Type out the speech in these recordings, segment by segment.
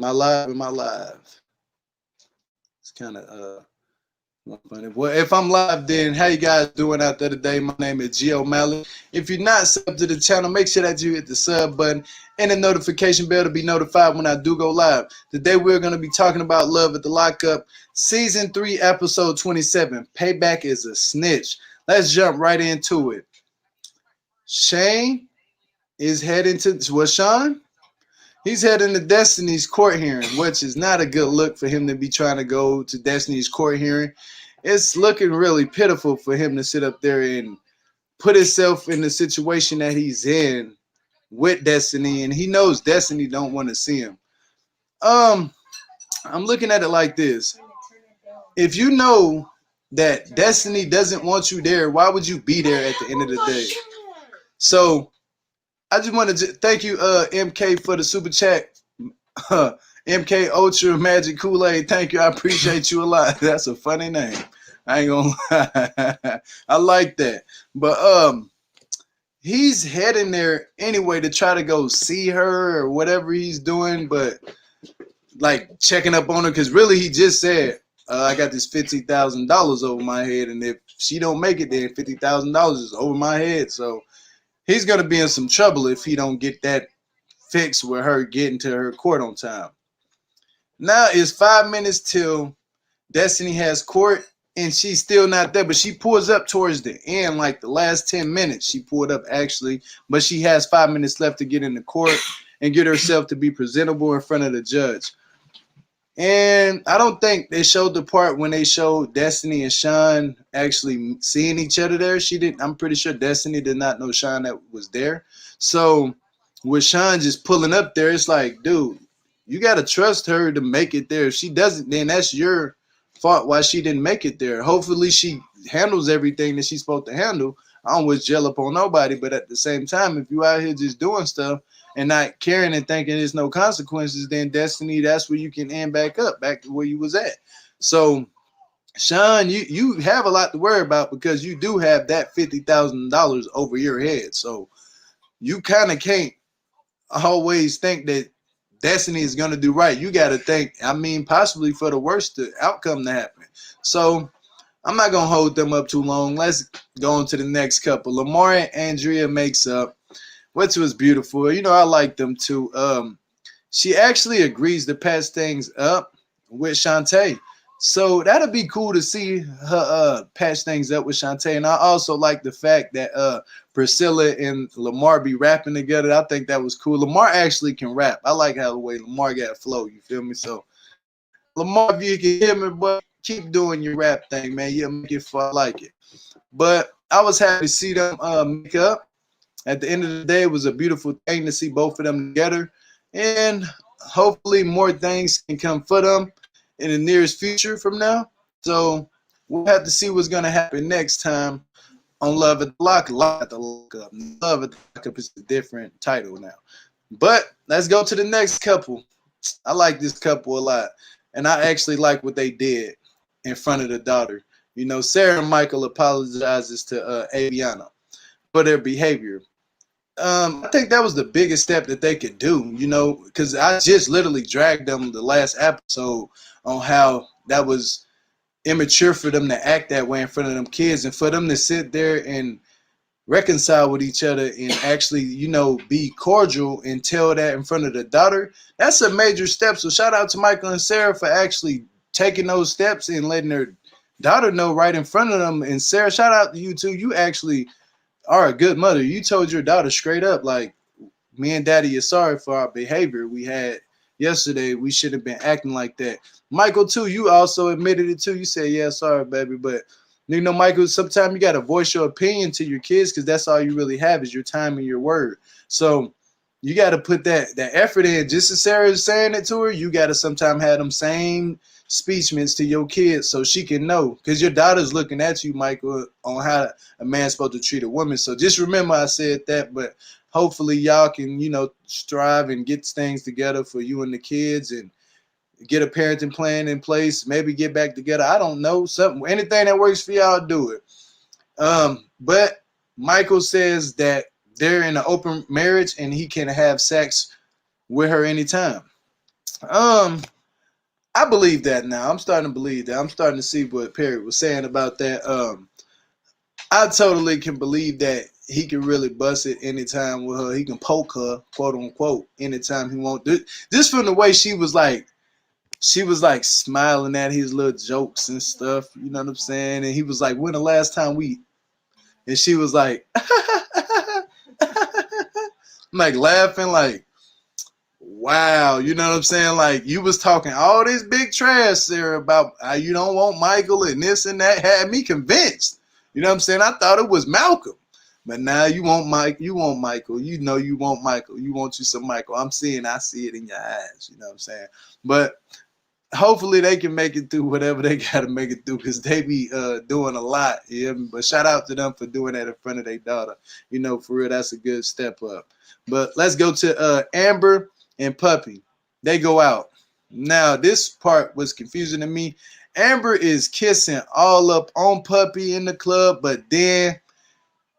Am I live? Am I live? It's kind of funny. Well, if I'm live, then how you guys doing out there today? My name is Gio Malak. If you're not subbed to the channel, make sure that you hit the sub button and the notification bell to be notified when I do go live. Today we're going to be talking about Love at the Lockup, Season 3, Episode 27. Payback is a snitch. Let's jump right into it. Shane is heading to, Shaun? He's heading to Destiny's court hearing, which is not a good look for him to be trying to go to Destiny's court hearing. It's looking really pitiful for him to sit up there and put himself in the situation that he's in with Destiny, and he knows Destiny don't want to see him. I'm looking at it like this. If you know that Destiny doesn't want you there, why would you be there at the end of the day? So I just wanted to thank you, MK, for the super chat. MK Ultra Magic Kool-Aid, thank you. I appreciate you a lot. That's a funny name. I ain't gonna lie. I like that. But he's heading there anyway to try to go see her or whatever he's doing, but like checking up on her, because really he just said, I got this $50,000 over my head, and if she don't make it, then $50,000 is over my head. So he's going to be in some trouble if he don't get that fixed with her getting to her court on time. Now it's 5 minutes till Destiny has court, and she's still not there, but she pulls up towards the end, like the last 10 minutes. She pulled up, actually, but she has 5 minutes left to get into court and get herself to be presentable in front of the judge. And I don't think they showed the part when they showed Destiny and Shaun actually seeing each other there. She didn't. I'm pretty sure Destiny did not know Shaun that was there. So with Shaun just pulling up there, it's like, dude, you got to trust her to make it there. If she doesn't, then that's your fault why she didn't make it there. Hopefully she handles everything that she's supposed to handle. I don't wish jail up on nobody, but at the same time, if you out here just doing stuff and not caring and thinking there's no consequences, then Destiny, that's where you can end back up, back to where you was at. So Shaun, you have a lot to worry about, because you do have that $50,000 over your head. So you kind of can't always think that Destiny is going to do right. You got to think, I mean, possibly for the worst outcome to happen. So I'm not going to hold them up too long. Let's go on to the next couple. Lamar and Andrea makes up, which was beautiful. You know, I like them too. She actually agrees to patch things up with Shantae. So that'll be cool to see her patch things up with Shantae. And I also like the fact that Priscilla and Lamar be rapping together. I think that was cool. Lamar actually can rap. I like how the way Lamar got flow. You feel me? So Lamar, if you can hear me, but keep doing your rap thing, man. You'll make it fun. I like it. But I was happy to see them make up. At the end of the day, it was a beautiful thing to see both of them together. And hopefully more things can come for them in the nearest future from now. So we'll have to see what's going to happen next time on Love at the Lockup. Love at the Lockup. Love at the Lockup is a different title now. But let's go to the next couple. I like this couple a lot. And I actually like what they did in front of the daughter. You know, Sara and Michael apologizes to Aviana for their behavior. I think that was the biggest step that they could do, you know, because I just literally dragged them the last episode on how that was immature for them to act that way in front of them kids, and for them to sit there and reconcile with each other and actually, you know, be cordial and tell that in front of the daughter. That's a major step. So shout out to Michael and Sarah for actually taking those steps and letting their daughter know right in front of them. And Sarah, shout out to you too. You actually are a good mother. You told your daughter straight up, like, me and daddy is sorry for our behavior we had yesterday. We should have been acting like that. Michael too, you also admitted it too. You said, yeah, sorry, baby. But you know, Michael, sometimes you got to voice your opinion to your kids, because that's all you really have is your time and your word. So you got to put that effort in. Just as Sarah is saying it to her, you got to sometimes have them same speechments to your kids so she can know, because your daughter's looking at you, Michael, on how a man's supposed to treat a woman. So just remember I said that, but hopefully y'all can, you know, strive and get things together for you and the kids and get a parenting plan in place, maybe get back together. I don't know, something, anything that works for y'all, do it. But Michael says that they're in an open marriage and he can have sex with her anytime. I believe that now. I'm starting to believe that. I'm starting to see what Perry was saying about that. I totally can believe that he can really bust it anytime with her. He can poke her, quote unquote, anytime he wants. Just from the way she was like smiling at his little jokes and stuff. You know what I'm saying? And he was like, "When the last time we?" And she was like, like laughing, like, wow, you know what I'm saying? Like, you was talking all this big trash, Sarah, about how you don't want Michael and this and that, had me convinced. You know what I'm saying? I thought it was Malcolm. But now you want Michael. You know you want Michael. You want you some Michael. I see it in your eyes. You know what I'm saying? But hopefully they can make it through whatever they got to make it through, because they be doing a lot. Yeah, but shout out to them for doing that in front of their daughter. You know, for real, that's a good step up. But let's go to Amber and Puppy. They go out. Now, this part was confusing to me. Amber is kissing all up on Puppy in the club, but then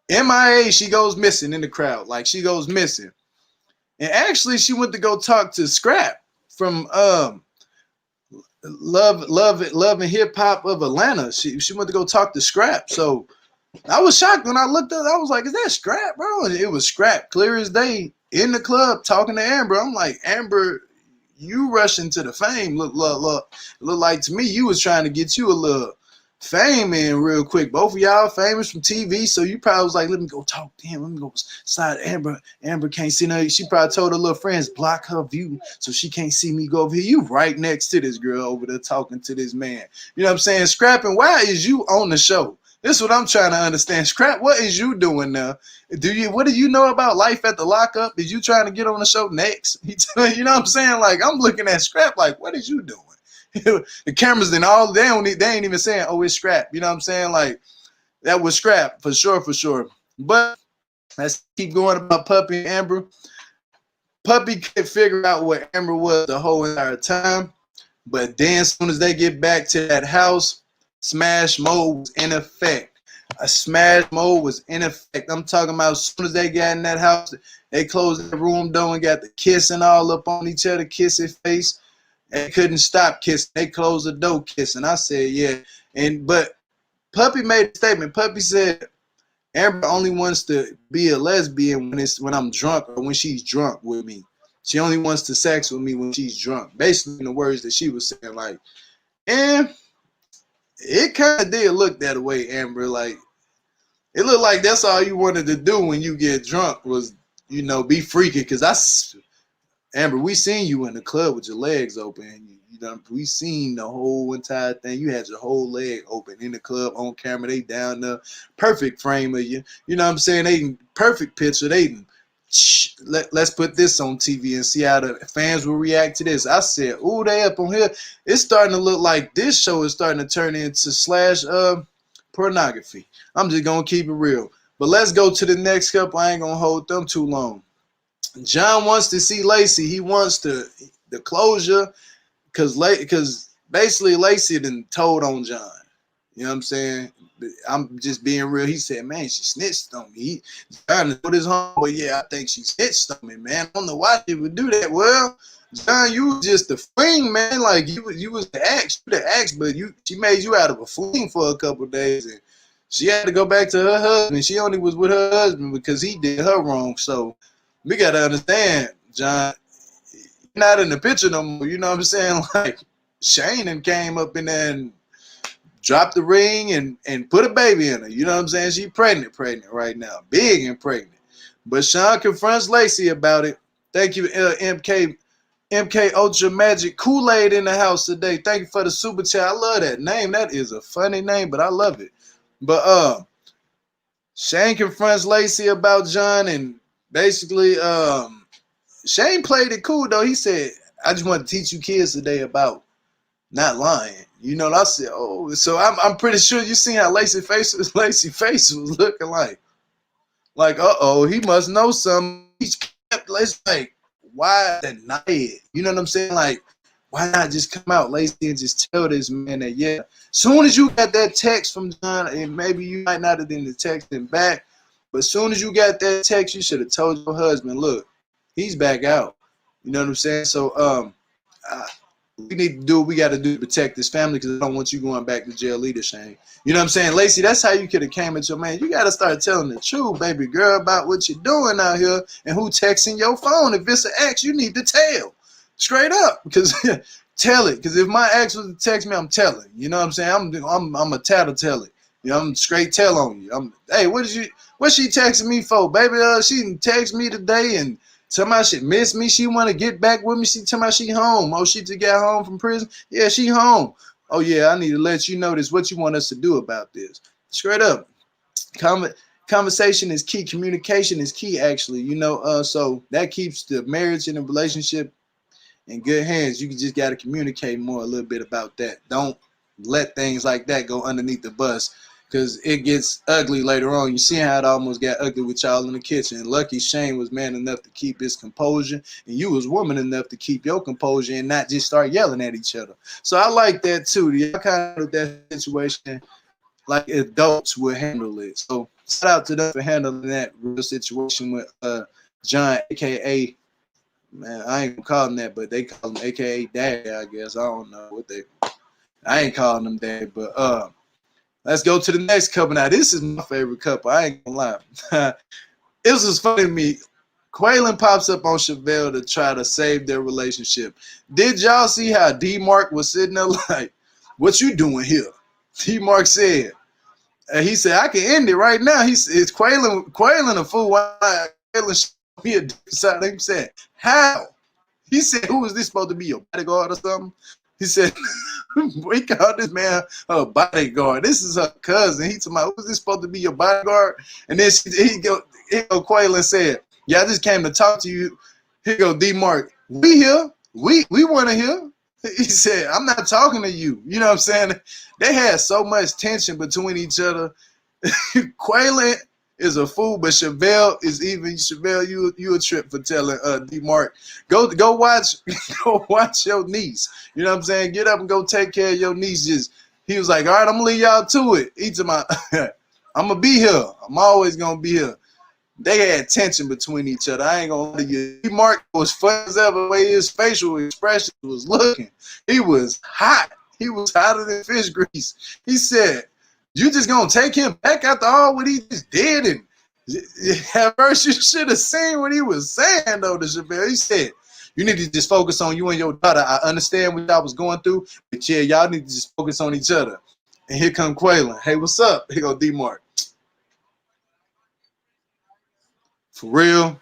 MIA, she goes missing in the crowd. Like, she goes missing. And actually, she went to go talk to Scrap from Love and Hip Hop of Atlanta. She went to go talk to Scrap. So I was shocked when I looked up. I was like, "Is that Scrap, bro?" And it was Scrap, clear as day, in the club talking to Amber. I'm like, Amber, you rushing to the fame. Look like to me you was trying to get you a little fame in real quick. Both of y'all famous from TV, so you probably was like, let me go talk to him. Let me go side Amber. Amber can't see no. She probably told her little friends, block her view so she can't see me go over here. You right next to this girl over there talking to this man. You know what I'm saying? Scrapping, why is you on the show? This is what I'm trying to understand. Scrap, what is you doing now? What do you know about Life at the Lockup? Is you trying to get on the show next? You know what I'm saying? Like, I'm looking at Scrap like, what is you doing? The cameras and all, they ain't even saying, oh, it's Scrap. You know what I'm saying? Like, that was Scrap for sure. But let's keep going about Puppy and Amber. Puppy couldn't figure out where Amber was the whole entire time. But then as soon as they get back to that house, smash mode was in effect. A smash mode was in effect. I'm talking about as soon as they got in that house, they closed the room door and got the kissing all up on each other, kissing face. They couldn't stop kissing. They closed the door kissing. I said, yeah. But Puppy made a statement. Puppy said, Amber only wants to be a lesbian when I'm drunk or when she's drunk with me. She only wants to sex with me when she's drunk. Basically, in the words that she was saying, like, and it kind of did look that way, Amber. Like, it looked like that's all you wanted to do when you get drunk was, you know, be freaky. Because Amber, we seen you in the club with your legs open. We seen the whole entire thing. You had your whole leg open in the club on camera. They down there, perfect frame of you. You know what I'm saying? They perfect picture. Let's put this on TV and see how the fans will react to this. I said, ooh, they up on here. It's starting to look like this show is starting to turn into slash pornography. I'm just gonna keep it real. But let's go to the next couple. I ain't gonna hold them too long. John wants to see Lacey. He wants the closure because basically Lacey done told on John. You know what I'm saying? I'm just being real. He said, man, she snitched on me. He trying to put his home, but yeah, I think she snitched on me, man. I don't know why she would do that. Well, John, you was just a fling, man. Like you was the ex, but she made you out of a fling for a couple of days, and she had to go back to her husband. She only was with her husband because he did her wrong. So we gotta understand, John, you're not in the picture no more. You know what I'm saying? Like Shane and came up in there and dropped the ring and put a baby in her. You know what I'm saying? She pregnant right now, big and pregnant. But Shawn confronts Lacey about it. Thank you, MK Ultra Magic Kool-Aid in the house today. Thank you for the super chat. I love that name. That is a funny name, but I love it. But Shane confronts Lacey about John, and basically Shane played it cool though. He said, I just want to teach you kids today about not lying. You know what I said? Oh, so I'm pretty sure you seen how Lacey face was looking like uh-oh, he must know something. He kept like, why deny it? You know what I'm saying? Like, why not just come out, Lacey, and just tell this man that, yeah, soon as you got that text from John, and maybe you might not have been the texting back, but as soon as you got that text, you should have told your husband, look, he's back out. You know what I'm saying? So we need to do what we got to do to protect this family because I don't want you going back to jail either, Shane. You know what I'm saying? Lacey, that's how you could have came at your man. You got to start telling the truth, baby girl, about what you're doing out here and who texting your phone. If it's an ex, you need to tell. Straight up. Because tell it. Because if my ex was to text me, I'm telling. You know what I'm saying? I'm a tattletale it. You know, I'm straight tell on you. Hey, what she texting me for, baby? She text me today and somebody should miss me. She want to get back with me. She tell me she home. Oh, she just got home from prison. Yeah, she home. Oh, yeah, I need to let you know this. What you want us to do about this? Straight up. Conversation is key. Communication is key, actually. You know, so that keeps the marriage and the relationship in good hands. You just got to communicate more a little bit about that. Don't let things like that go underneath the bus, because it gets ugly later on. You see how it almost got ugly with y'all in the kitchen. Lucky Shane was man enough to keep his composure, and you was woman enough to keep your composure and not just start yelling at each other. So I like that too. Y'all kind of that situation like adults would handle it. So shout out to them for handling that real situation with John, aka, man, I ain't gonna call him that, but they call him aka Dad, I guess. I don't know what I ain't calling them Dad, but let's go to the next couple. Now, this is my favorite couple. I ain't gonna lie. It was just funny to me. Quaylon pops up on Shavel to try to save their relationship. Did y'all see how D-Mark was sitting there like, what you doing here? D-Mark said, he said, I can end it right now. He said, it's Quaylon a fool. Why Quaylon showed me a different side of him? Said, how? He said, who is this supposed to be, your bodyguard or something? He said, we called this man her bodyguard. This is her cousin. He told me, who's this supposed to be your bodyguard? And then he go Quaylon said, yeah, I just came to talk to you. Here go D-Mark. We here. We want to hear. He said, I'm not talking to you. You know what I'm saying? They had so much tension between each other. Quaylon is a fool, but Shavel, you a trip for telling D-Mark, go watch your niece. You know what I'm saying? Get up and go take care of your niece. He was like, all right, I'm gonna leave y'all to it. I'm gonna be here. I'm always gonna be here. They had tension between each other. I ain't gonna lie to you. D-Mark was fun as ever. The way his facial expression was looking. He was hot. He was hotter than fish grease. He said, you just gonna take him back after all what he just did? And at first you should have seen what he was saying though to Shavel. He said, you need to just focus on you and your daughter. I understand what y'all was going through, but yeah, y'all need to just focus on each other. And here come Quaylon. Hey, what's up? Here go D-Mark. For real.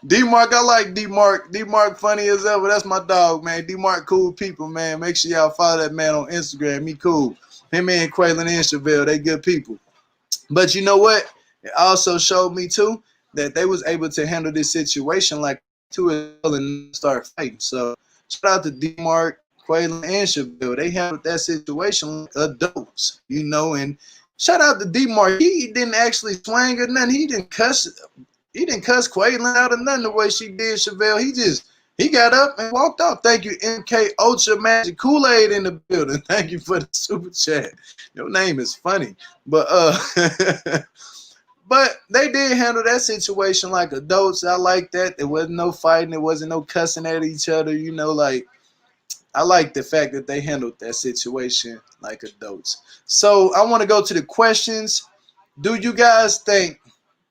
D-Mark, I like D-Mark. D-Mark funny as ever. That's my dog, man. D-Mark cool people, man. Make sure y'all follow that man on Instagram. He cool. Him and Kweilyn and Chevelle, they good people. But you know what? It also showed me too that they was able to handle this situation like two and start fighting. So shout out to D-Mark, Quaylon, and Chevelle. They handled that situation like adults, you know. And shout out to D-Mark. He didn't actually swing or nothing. He didn't cuss Quaylon out or nothing the way she did Chevelle. He got up and walked off. Thank you, MK Ultra Magic Kool-Aid in the building. Thank you for the super chat. Your name is funny. But but they did handle that situation like adults. I like that. There wasn't no fighting. There wasn't no cussing at each other. You know, like, I like the fact that they handled that situation like adults. So I want to go to the questions. Do you guys think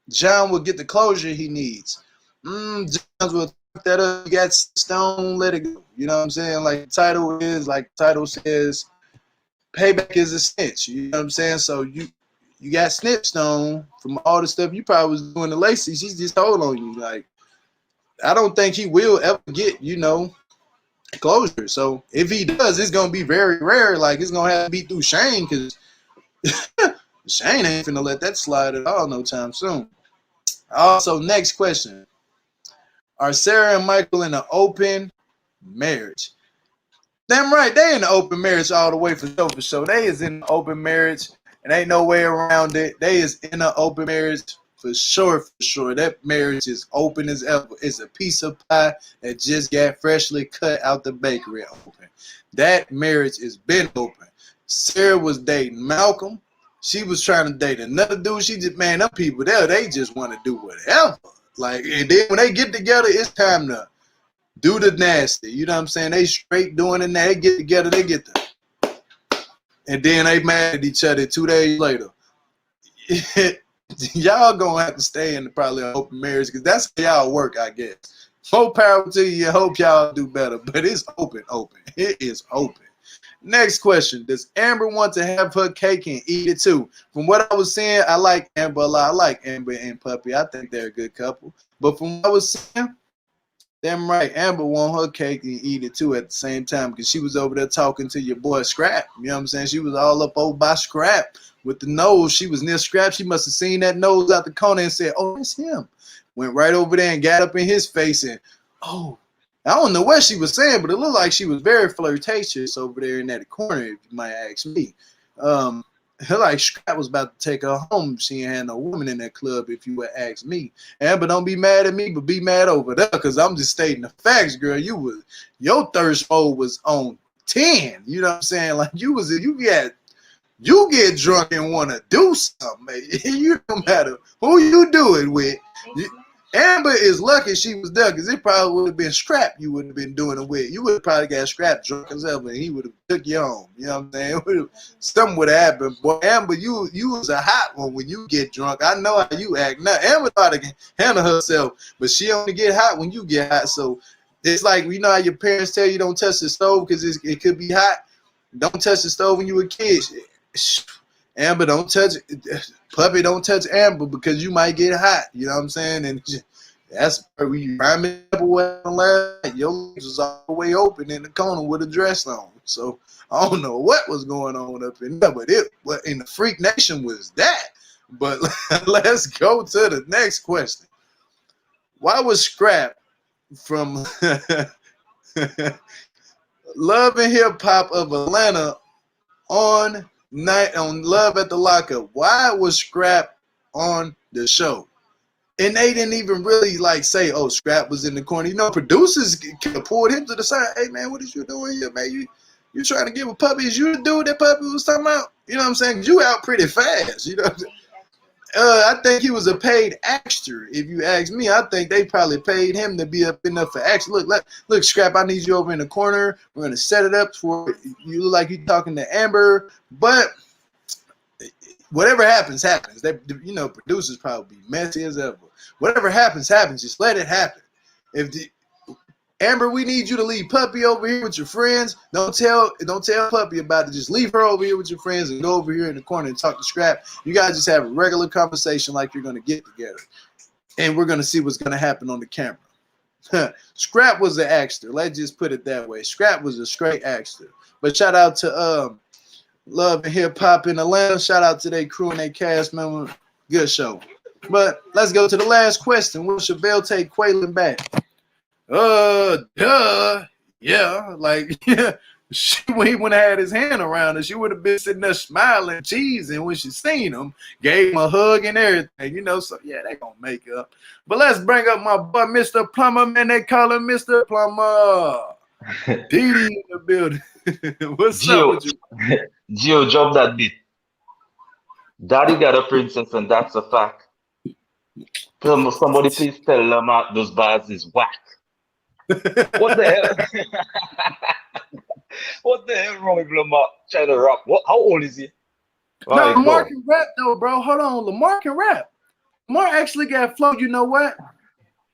John will get the closure he needs? John will fuck that up. You got Stone, let it go. You know what I'm saying? Like the title says, payback is a snitch. You know what I'm saying? So you got snitched Stone from all the stuff you probably was doing to Lacey. She just told on you. Like, I don't think he will ever get, you know, closure. So if he does, it's gonna be very rare. Like, it's gonna have to be through Shane, because Shane ain't finna let that slide at all no time soon. Also, next question. Are Sarah and Michael in an open marriage? Damn right, they in an open marriage all the way for sure. They is in an open marriage, and ain't no way around it. They is in an open marriage for sure. That marriage is open as ever. It's a piece of pie that just got freshly cut out the bakery open. That marriage has been open. Sarah was dating Malcolm. She was trying to date another dude. She just, man, them people there, they just want to do whatever. Like, and then when they get together, it's time to do the nasty. You know what I'm saying? They straight doing it now. They get together, they get the, and then they mad at each other 2 days later. Y'all gonna have to stay in probably an open marriage because that's how y'all work, I guess. More power to you. I hope y'all do better, but it's open. It is open. Next question. Does Amber want to have her cake and eat it too? From what I was saying, I like Amber a lot. I like Amber and Puppy. I think they're a good couple. But from what I was saying, damn right, Amber want her cake and eat it too at the same time because she was over there talking to your boy Scapp. You know what I'm saying? She was all up over by Scapp with the nose. She was near Scapp. She must have seen that nose out the corner and said, oh, it's him. Went right over there and got up in his face and, oh, I don't know what she was saying, but it looked like she was very flirtatious over there in that corner, if you might ask me. Like Scapp was about to take her home. She ain't had no woman in that club, if you would ask me. Amber, don't be mad at me, but be mad over there, because I'm just stating the facts, girl. Your thirst mode was on 10. You know what I'm saying? Like you get drunk and want to do something, man. You no matter who you do it with. Amber is lucky she was there because it probably would have been Scapp you would have been doing it with. You would have probably got Scapp drunk as ever and he would have took you home. You know what I'm saying? Something would have happened. Boy, Amber, you was a hot one when you get drunk. I know how you act. Now, Amber thought to handle herself, but she only get hot when you get hot. So it's like, you know how your parents tell you don't touch the stove because it could be hot? Don't touch the stove when you were a kid. Amber, don't touch it. Puppy, don't touch Amber because you might get hot. You know what I'm saying? And that's where we prime it up last. Your legs was all the way open in the corner with a dress on. So I don't know what was going on up in there, but in the Freak Nation was that. But let's go to the next question. Why was Scapp from Love and Hip Hop of Atlanta on Love at the Lockup? Why was Scapp on the show? And they didn't even really like say, oh, Scapp was in the corner. You know, producers could have pulled him to the side. Hey, man, what is you doing here, man? You trying to give a Puppy? Is you the dude that Puppy was talking about? You know what I'm saying? You out pretty fast. You know what I'm saying? I think he was a paid actor. If you ask me, I think they probably paid him to be up enough for action. Look, Scapp, I need you over in the corner. We're going to set it up for you. Look like you're talking to Amber. But whatever happens, happens. They, you know, producers probably be messy as ever. Whatever happens, happens. Just let it happen. Amber, we need you to leave Puppy over here with your friends. Don't tell Puppy about it. Just leave her over here with your friends and go over here in the corner and talk to Scapp. You guys just have a regular conversation like you're going to get together. And we're going to see what's going to happen on the camera. Scapp was an actor. Let's just put it that way. Scapp was a straight actor. But shout out to Love and Hip Hop in Atlanta. Shout out to their crew and their cast member. Good show. But let's go to the last question. Will Shavel take Quaylon back? Duh. Yeah. Like, yeah. When he would have had his hand around her, she would have been sitting there smiling, cheesing when she seen him, gave him a hug and everything, you know. So yeah, they gonna make up. But let's bring up my boy, Mr. Plumber, man. They call him Mr. Plumber. Dee in the building. What's up with you? Gio, drop that beat. Daddy got a princess, and that's a fact. Somebody please tell Lamar those bars is whack. What the hell? What the hell wrong with Lamar trying to rap? How old is he? No, Lamar can rap though, bro. Hold on, Lamar can rap. Lamar actually got flow. You know what?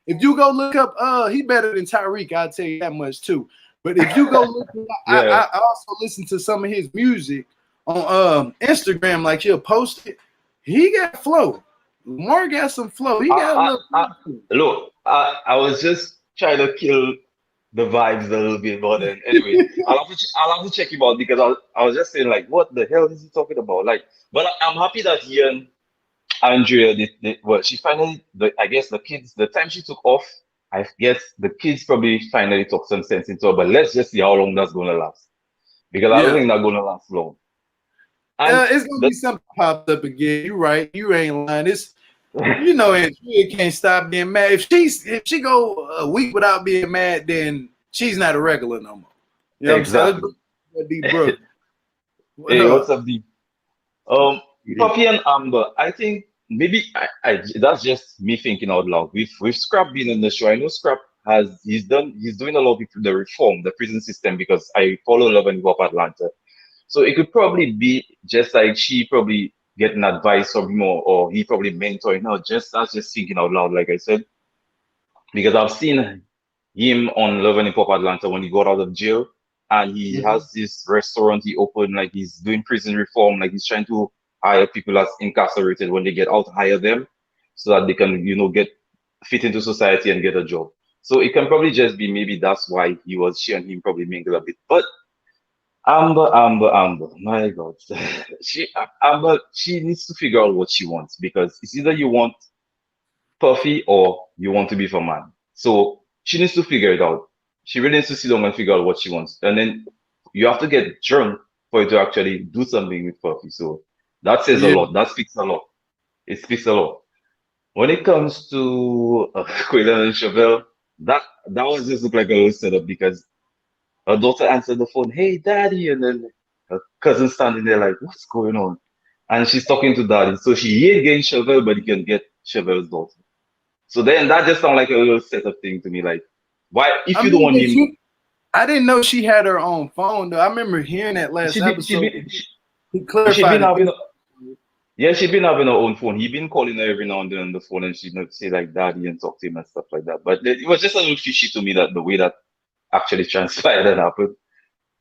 If you go look up, he better than Tyreek. I'll tell you that much too. But if you go look, I also listen to some of his music on Instagram. Like he'll post it. He got flow. Lamar got some flow. He got a little. Look, I was just trying to kill the vibes a little bit, but then anyway, I'll have to check him out because I was just saying like, what the hell is he talking about? Like, but I'm happy that he and Andrea did well. She finally, I guess the kids, the time she took off, I guess the kids probably finally took some sense into her. But let's just see how long that's gonna last because I don't think that's gonna last long. It's gonna be something popped up again. You're right. You ain't lying. It's you know, Andrea can't stop being mad. If she go a week without being mad, then she's not a regular no more. You know exactly. What I'm saying? Hey, what's up, D? Puppy and Amber. I think maybe I that's just me thinking out loud. With Scapp being on the show, I know Scapp he's doing a lot with the reform, the prison system, because I follow Love and Hip Hop Atlanta. So it could probably be just like she probably getting advice from him, or he probably mentoring her. Just that's just thinking out loud, like I said, because I've seen him on Love and Hip Hop Atlanta when he got out of jail, and he Mhm. has this restaurant he opened, like he's doing prison reform, like he's trying to hire people that's incarcerated when they get out, hire them so that they can, get fit into society and get a job. So it can probably just be maybe that's why she and him probably mingle a bit. But Amber, my God, Amber, she needs to figure out what she wants, because it's either you want Puffy or you want to be for man. So she needs to figure it out. She really needs to sit down and figure out what she wants. And then you have to get drunk for you to actually do something with Puffy. So that says a Yeah. lot. That speaks a lot. It speaks a lot. When it comes to Quaylon and Chevelle, that was just look like a little setup, because her daughter answered the phone, "Hey, daddy," and then her cousin standing there like, "What's going on?" And she's talking to daddy. So she ain't getting Chevelle, but he can get Chevelle's daughter. So then that just sounds like a little setup thing to me. Like, why, if I you don't mean, want him, I didn't know she had her own phone though. I remember hearing that last she be, she episode. be, He she been clarified it. having, yeah, she been having her own phone. He been calling her every now and then on the phone, and she not say like daddy and talk to him and stuff like that. But it was just a little fishy to me, that the way that actually transpired and happened.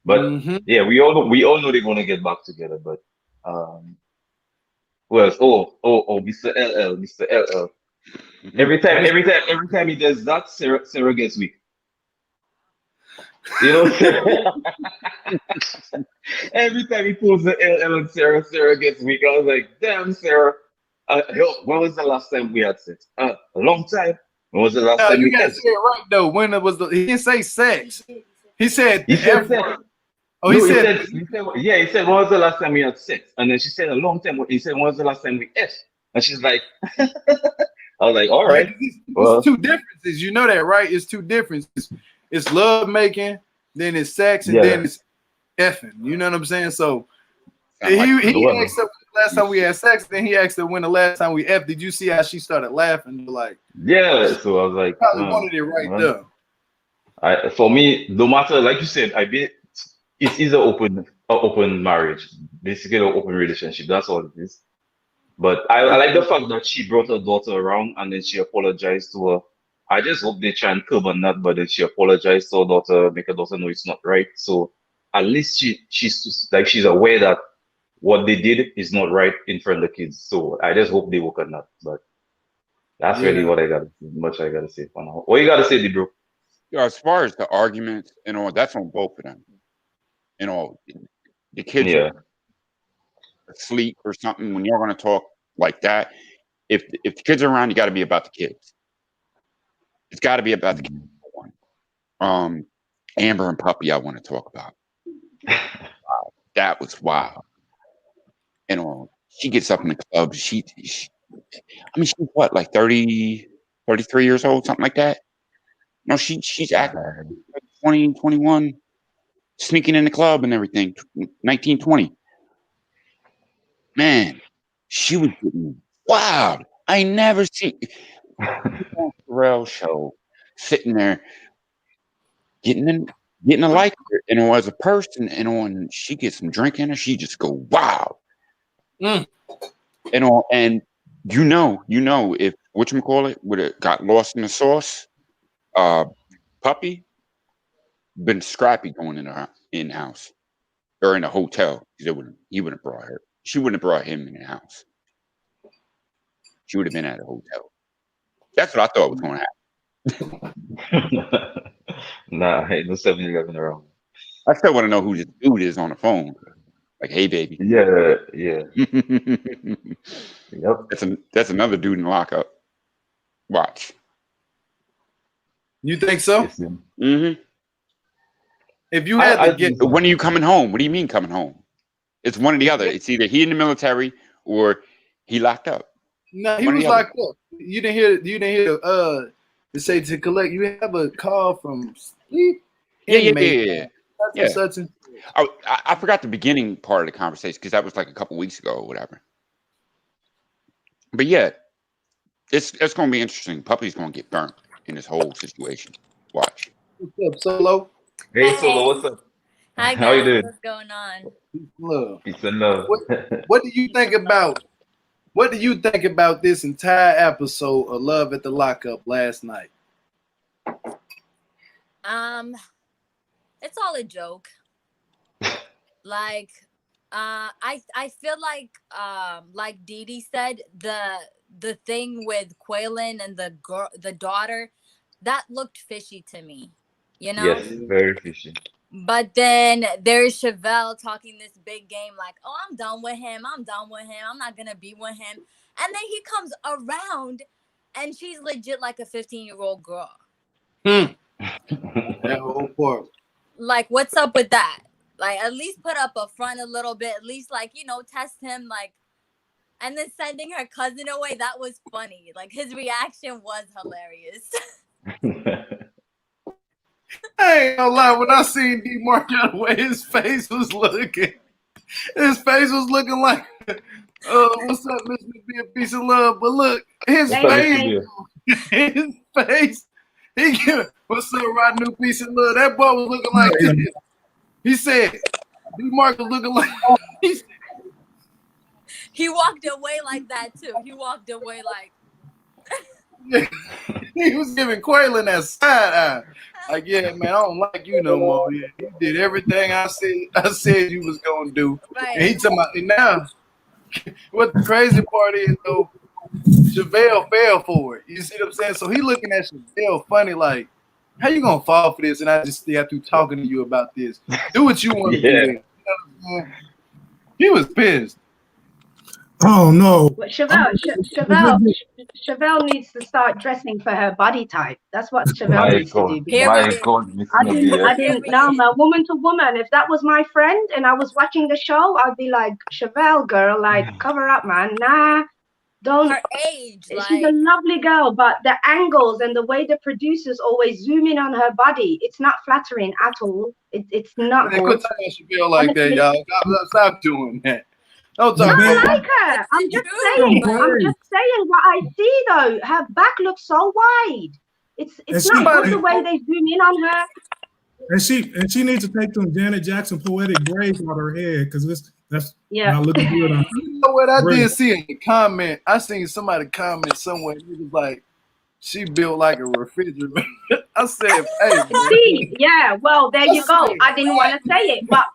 But Mm-hmm. yeah, we all know they're gonna get back together. But who else? Oh, Mr. LL, Mr. LL. Every time, Miss- every time, every time he does that, Sarah gets weak. You know, every time he pulls the LL and Sarah gets weak. I was like, damn, Sarah. Yo, when was the last time we had sex? A long time. When was the last No, time you we gotta ate? say it right though. When it was he didn't say sex. He said He the said F sex. word. Oh, No, he said, yeah, he said, when was the last time we had sex? And then she said, a long time. He said, when was the last time we ate? And she's like, I was like, all yeah, right, 'cause it's well, two differences. You know that, right? It's two differences. It's love making, then it's sex, and yeah, then it's effing. You know what I'm saying? So Sound like he whatever. asked her when the last time we had sex, then he asked her when the last time we effed. Did you see how she started laughing? Like Yeah, so I was like, probably wanted it right well, there. for me, no matter, like you said, it's either open marriage, basically an open relationship. That's all it is. But I like the fact that she brought her daughter around and then she apologized to her. I just hope they try and curb on that, but then she apologized to her daughter, make her daughter know it's not right. So at least she's aware that what they did is not right in front of the kids. So I just hope they work on that. But that's really Yeah. what I gotta say for now. What you gotta say, bro? as far as the arguments and all, that's on both of them. You know, the kids are Yeah. asleep or something. When you're going to talk like that, if the kids are around, you got to be about the kids. It's got to be about the kids. Amber and Puppy, I want to talk about. That was wild. You know, she gets up in the club. I mean, she's what, like 30, 33 years old, something like that. No, she's acting like 20, 21, sneaking in the club and everything. 19, 20. Man, she was getting wild. I never see on Pharrell show sitting there getting a like her, as a person, when she gets some drink in her, she just go wow. Mm. And if whatchamacallit would have got lost in the sauce, Puppy been scrappy going in her in house or in a hotel. He wouldn't have brought her. She wouldn't have brought him in the house. She would have been at a hotel. That's what I thought was going to happen. Nah, ain't no 7-Eleven around. I still want to know who this dude is on the phone. Like, hey, baby. Yeah, yeah. Yep. That's another dude in lockup. Watch. You think so? It's him. Mm-hmm. If you had to I get, think so. When are you coming home? What do you mean coming home? It's one or the other. It's either he in the military or he locked up. no, he One or was the other. locked up. You didn't hear to say to collect. You have a call from inmate. Yeah. Such and I forgot the beginning part of the conversation because that was like a couple weeks ago or whatever. But yeah, it's going to be interesting. Puppy's going to get burnt in this whole situation. Watch. What's up, Solo? Hey, Solo, what's up? Hi How you guys, doing? what's going on? Love. Peace and love. What do you think about? What do you think about this entire episode of Love at the Lockup last night? It's all a joke. Like, I feel like Dee Dee said, the thing with Quaylon and the daughter, that looked fishy to me, you know. Yes, very fishy. But then there's Shavel talking this big game, like, oh, I'm done with him. I'm done with him. I'm not gonna be with him. And then he comes around, and she's legit like a 15-year-old girl. That whole part. Like, what's up with that? Like, at least put up a front a little bit. At least, like, you know, test him. Like, and then sending her cousin away, that was funny. Like, his reaction was hilarious. I ain't gonna lie, when I seen D Mark out the way his face was looking like, what's up, Mr. Be a piece of love? But look, his face, he give, what's up, right, new piece of love? That boy was looking like this. He said, D Mark was looking like, he walked away like that too. He walked away like, he was giving Quaylon that side eye. Like, yeah, man, I don't like you no more. Yeah, you did everything I said you was gonna do. right. And he talking about, and now, what the crazy part is though, Shavel fell for it. You see what I'm saying? So he looking at Shavel funny, like, how you gonna fall for this? And I just stay through talking to you about this. Do what you want to do. Then. You know what I'm saying? He was pissed. Oh no. Chevelle needs to start dressing for her body type. That's what Chevelle needs to do. I didn't know, man, woman to woman. If that was my friend and I was watching the show, I'd be like, Chevelle, girl, like, cover up, man. Nah, don't. Her age, she's a lovely girl, but the angles and the way the producers always zoom in on her body, it's not flattering at all. It's not good. Chevelle like that, y'all. Stop doing that. Don't talk about like her. I'm just saying what I see though. Her back looks so wide. It's not good the way they zoom in on her. And she needs to take them Janet Jackson poetic braids out of her head because that's not looking good on her. You know what I did see in the comment? I seen somebody comment somewhere. It was like, she built like a refrigerator. I said, hey. See, yeah, well, there you go. I didn't want to say it, but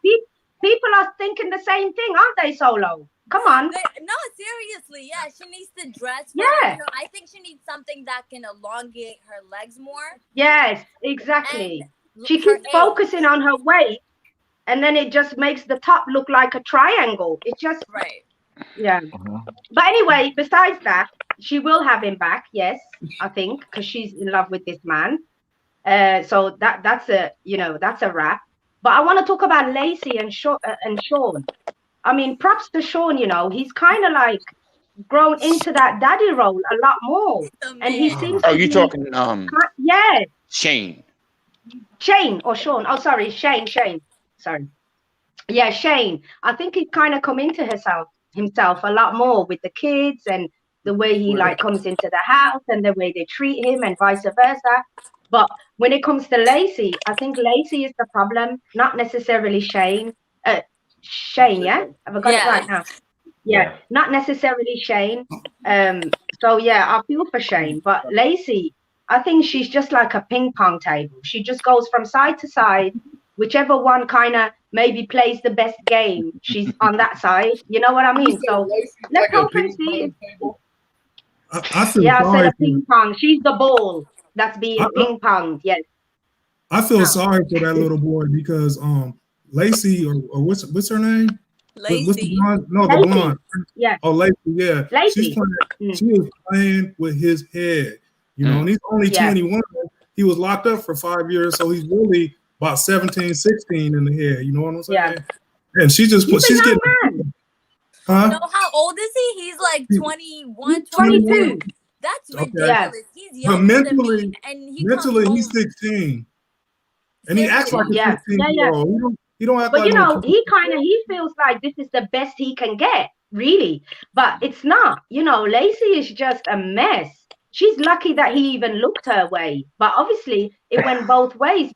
people are thinking the same thing, aren't they, Solo? Come on. No, seriously, yeah. She needs to dress. Yeah. I think she needs something that can elongate her legs more. Yes, exactly. She keeps focusing on her weight, and then it just makes the top look like a triangle. It's just right. Yeah. But anyway, besides that, she will have him back. Yes, I think, because she's in love with this man. So that's a wrap. But I want to talk about Lacey and Shaun. I mean, props to Shaun, you know, he's kind of like grown into that daddy role a lot more. And he seems to you talking yeah. Shane or Shaun. Oh, sorry, Shane. Sorry. Yeah, Shane. I think he's kind of come into himself a lot more with the kids and the way he like comes into the house and the way they treat him and vice versa. But when it comes to Lacey, I think Lacey is the problem, not necessarily Shane. Shane, yeah? Have I got it right now? Yeah, not necessarily Shane. So, yeah, I feel for Shane. But Lacey, I think she's just like a ping pong table. She just goes from side to side. Whichever one kind of maybe plays the best game, she's on that side. You know what I mean? So let's hope and see. I feel I sorry said a ping pong. She's the ball that's being ping ponged. Yes. I feel sorry for that little boy because Lacey or what's her name? Lacey. What's the blonde? No, the blonde. Yeah. Oh, Lacey. Yeah. Lacey. She is playing with his head. You know, and he's only 21. He was locked up for 5 years, so he's really about 17, 16 in the head. You know what I'm saying? Yeah. And she's getting. Huh? No, how old is he? He's like 21, 22. That's ridiculous. He's young. But mentally, he's 16. And he acts like a 16-year-old. He don't act but like. You know, he feels like this is the best he can get, really. But it's not. You know, Lacey is just a mess. she's lucky that he even looked her way. But obviously, it went both ways.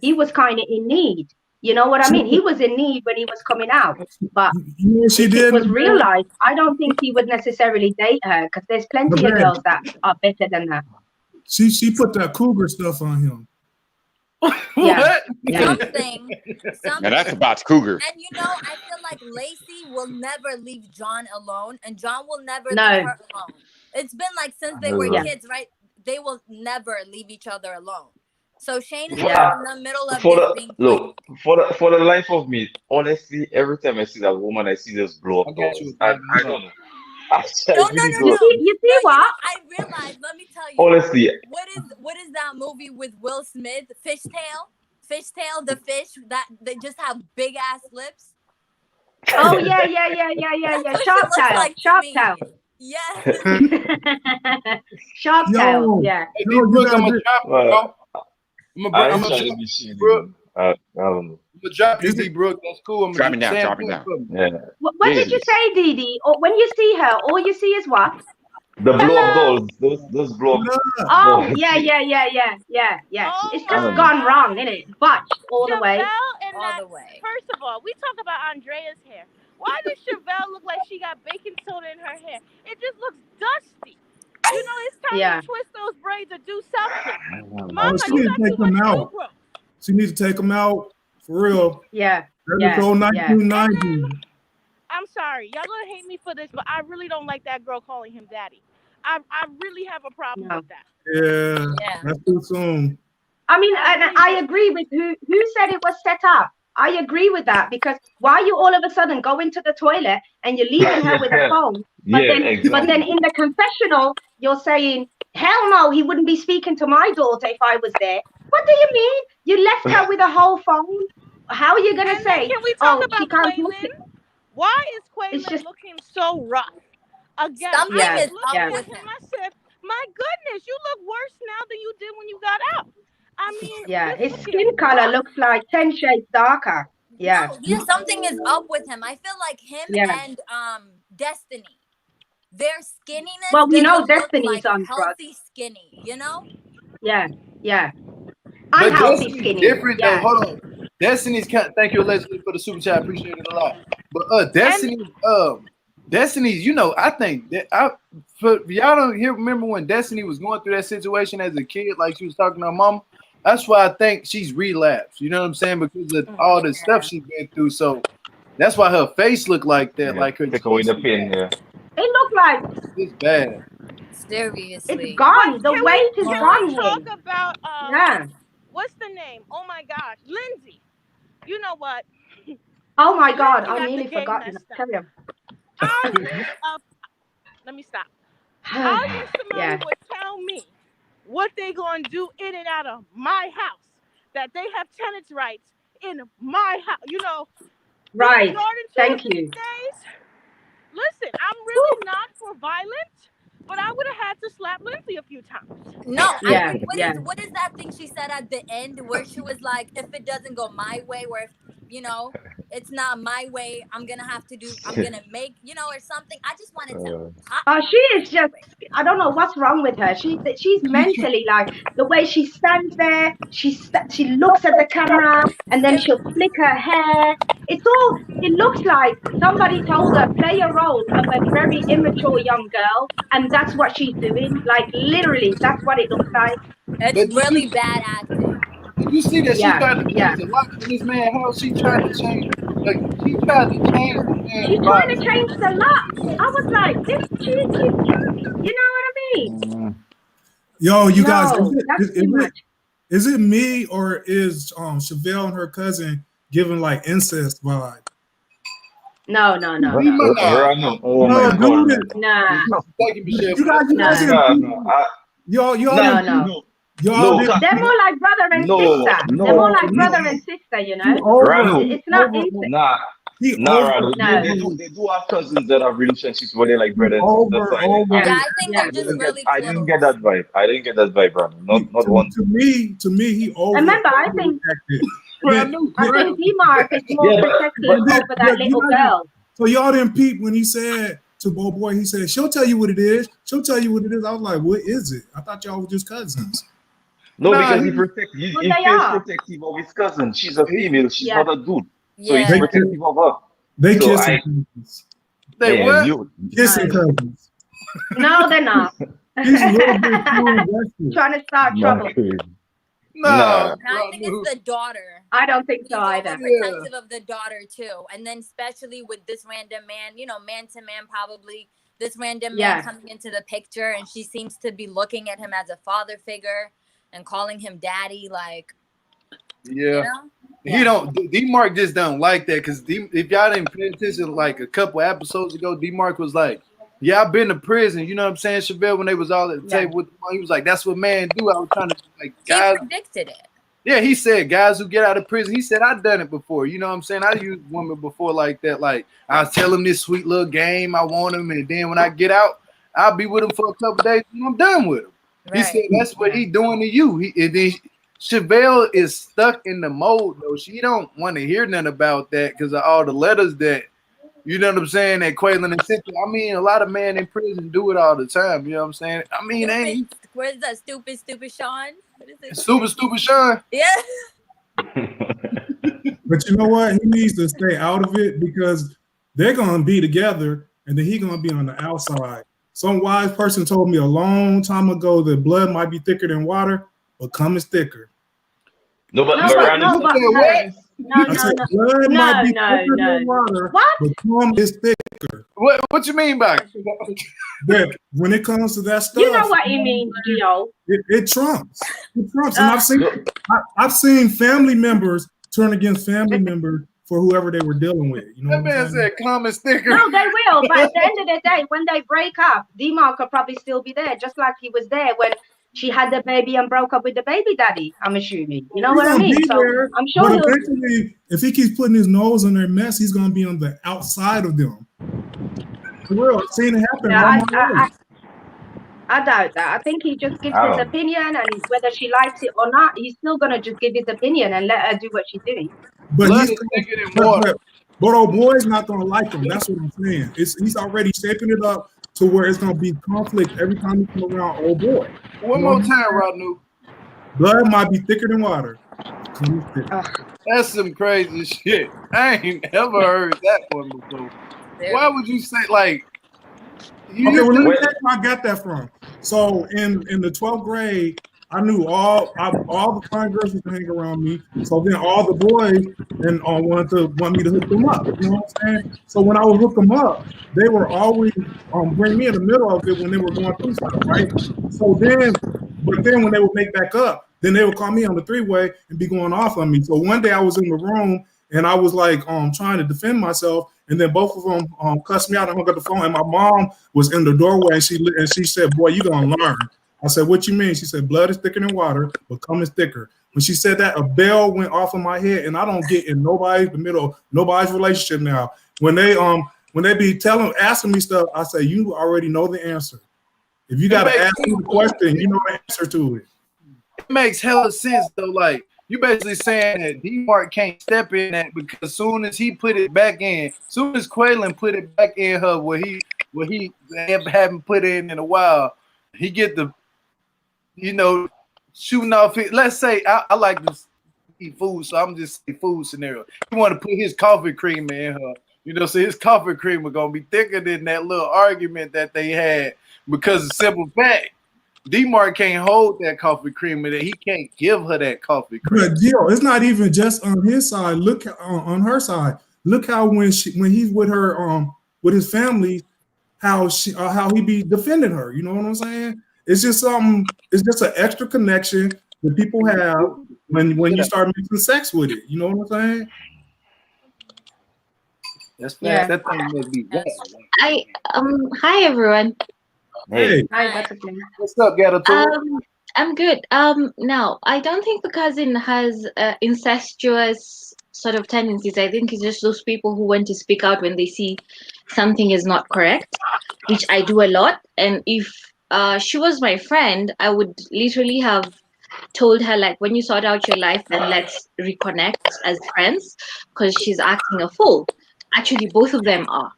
He was kind of in need. You know what I mean? He was in need when he was coming out. But she if did it was real life, I don't think he would necessarily date her because there's plenty of girls that are better than that. She put that cougar stuff on him. Yeah. Something. Now that's about cougar. And you know, I feel like Lacey will never leave John alone, and John will never leave her alone. It's been like since they were kids, right? They will never leave each other alone. So Shane is in the middle of being for the life of me, honestly, every time I see that woman, I see this blow up dolls. I don't know. No. You see what? I realized. Let me tell you. Honestly, what is that movie with Will Smith? Fishtail, the fish that they just have big ass lips. Oh yeah. Sharp tail. Yes. Sharp tail. Yeah. I'm gonna drop you, D Brooke. That's cool. Drop me down. Yeah. What did you say, Dee? Or when you see her, all you see is what? The blow up dolls. Those blow up. Oh yeah. It's just gone wrong, isn't it? Botched all the way. First of all, we talk about Andrea's hair. Why does Chevelle look like she got baking soda in her hair? It just looks dusty. You know, it's time to twist those braids or do something. Mama, she needs to take them out. She needs to take them out for real. Yeah. That's 1990. I'm sorry, y'all gonna hate me for this, but I really don't like that girl calling him daddy. I really have a problem with that. Yeah, that's too soon. I mean, and I agree with who said it was set up. I agree with that because why you all of a sudden go into the toilet and you're leaving her with a phone, but then in the confessional you're saying, hell no, he wouldn't be speaking to my daughter if I was there. What do you mean? You left her with a whole phone? How are you gonna say? Can we talk about Quaylon? Why is Quaylon looking so rough? Again, something is up with him. I said, my goodness, you look worse now than you did when you got out. I mean, his skin color looks like 10 shades darker. Yeah. No, something is up with him. I feel like him and Destiny, their skinniness. Well, we know Destiny's like on healthy skinny, you know? Yeah. But Unhealthy skinny. Different though. Hold on. Destiny's thank you, Leslie, for the super chat. I appreciate it a lot. But Destiny's, you know, I think that y'all don't remember when Destiny was going through that situation as a kid, like she was talking to her mama. That's why I think she's relapsed. You know what I'm saying? Because of all the stuff she's been through. So that's why her face looked like that. Like her take away the pin. Yeah. It looked like it's bad. Seriously, it's gone. The weight is gone. Talk about what's the name? Oh my gosh, Lindsay. You know what? Oh my God, I nearly forgot. Tell you. Let me stop. How did somebody would tell me what they gonna do in and out of my house? That they have tenants' rights in my house. You know. Right. Thank you. Days, listen, I'm really not for violence, but I would have had to slap Lindsay a few times. No, what is that thing she said at the end where she was like, if it doesn't go my way, where if, you know, it's not my way, I'm gonna make, you know, or something. I just wanted to. She is just, I don't know what's wrong with her. She's mentally, like the way she stands there, she looks at the camera and then she'll flick her hair. It looks like somebody told her play a role of a very immature young girl, and that's what she's doing. Like literally, that's what it looks like. It's really bad acting. You see that she tried to change the lock in this man's house. She tried to change. Like she tried to change the man's She's trying to change the lock. I was like, this chick is, you know what I mean? Yo, you guys, is it me or is Chevelle and her cousin giving like incest vibe? No. No. They're more like brother and sister. They're more like brother and sister, you know. It's not incest. They do have cousins that have relationships where they like brother and sister. I think they're just really close. I didn't get that vibe, Brandon. Not one. To me, he over. Remember, I think D-Mark is more protective over that little girl. So y'all didn't peep when he said to Bo Boy. He said, she'll tell you what it is. She'll tell you what it is. I was like, what is it? I thought y'all were just cousins. No, Nah, because he- he Well, feels they are. protective of his cousin. She's a female. She's Yeah. not a dude. So Yeah. he's protective of her. They So kissing cousins. They man, what? you Kissing No. cousins. No, they're not. He's a little bit too invested. Trying to start man, trouble. crazy. Nah, And I think it's the daughter. I don't think He's so either. overprotective of the daughter too, and then especially with this random man, man to man, probably this random man coming into the picture, and she seems to be looking at him as a father figure and calling him daddy, like. yeah. He don't. D-Mark just don't like that because if y'all didn't pay attention, like a couple episodes ago, D-Mark was like, "Yeah, I've been to prison." You know what I'm saying, Chevelle? When they was all at the table with him, he was like, "That's what men do." I was trying to like guys. He predicted it. Yeah, he said guys who get out of prison. He said I've done it before. You know what I'm saying? I used women before like that. Like I'll tell them this sweet little game I want them, and then when I get out, I'll be with them for a couple days and I'm done with him. Right. He said that's what he doing to you. And then Chevelle is stuck in the mode though. She don't want to hear nothing about that because of all the letters that, you know what I'm saying, that Kweilyn and Cynthia. I mean, a lot of men in prison do it all the time. You know what I'm saying? I mean, where's that stupid Shaun? What is it? Stupid Shaun? Yeah. But you know what? He needs to stay out of it because they're gonna be together and then he's gonna be on the outside. Some wise person told me a long time ago that blood might be thicker than water, but cum is thicker. No, but No, Miranda no, but I said blood might be thicker than water, but cum is thicker. What you mean by that? When it comes to that stuff, you know what he means, Gio. It trumps. It trumps, and I've seen family members turn against family members for whoever they were dealing with. You know that man said cum is thicker. No, they will. But at the end of the day, when they break up, D-Mark will probably still be there, just like he was there when she had the baby and broke up with the baby daddy, I'm assuming. You know what I mean? So I'm sure but eventually, if he keeps putting his nose in their mess, he's going to be on the outside of them. For real, I've seen it happen. Yeah, I doubt that. I think he just gives his opinion, and whether she likes it or not, he's still going to just give his opinion and let her do what she's doing. But old boy's not going to like him. That's what I'm saying. He's already shaping it up to where it's going to be conflict every time you come around old boy. One more time, Rodney. Blood might be thicker than water. That's some crazy shit. I ain't ever heard that one before. Why would you say like? Okay, well, let me tell you where I got that from. So in the 12th grade, I knew all the fine girls used to hang around me. So then all the boys and want me to hook them up. You know what I'm saying? So when I would hook them up, they were always bring me in the middle of it when they were going through stuff, right? So then when they would make back up, then they would call me on the three-way and be going off on me. So one day I was in the room and I was like trying to defend myself, and then both of them cussed me out and hung up the phone. And my mom was in the doorway and she said, "Boy, you gonna learn." I said, "What you mean?" She said, "Blood is thicker than water, but cum is thicker." When she said that, a bell went off in my head, and I don't get in nobody's relationship now. When they be asking me stuff, I say, "You already know the answer. If you gotta ask me the question, you know the answer to it." It makes hella sense though. Like you basically saying that D-Mark can't step in that because as soon as he put it back in, as soon as Quaylon put it back in her, what he haven't put in a while, he get the, shooting off it. Let's say I like to eat food, so I'm just saying food scenario. He want to put his coffee creamer in her, so his coffee creamer gonna be thicker than that little argument that they had because of simple fact. D-Mark can't hold that coffee creamer. That he can't give her that coffee creamer. But Gio, it's not even just on his side. Look on her side. Look how when he's with her with his family, how he be defending her. You know what I'm saying? It's just it's just an extra connection that people have when you start mixing sex with it. You know what I'm saying? That's fast. Yeah. That thing must be wet. Hi everyone. Hey. Hi, what's up, Gato? I'm good. Now I don't think the cousin has incestuous sort of tendencies. I think it's just those people who want to speak out when they see something is not correct, which I do a lot. And if she was my friend, I would literally have told her, like, when you sort out your life, then let's reconnect as friends, because she's acting a fool. Actually, both of them are.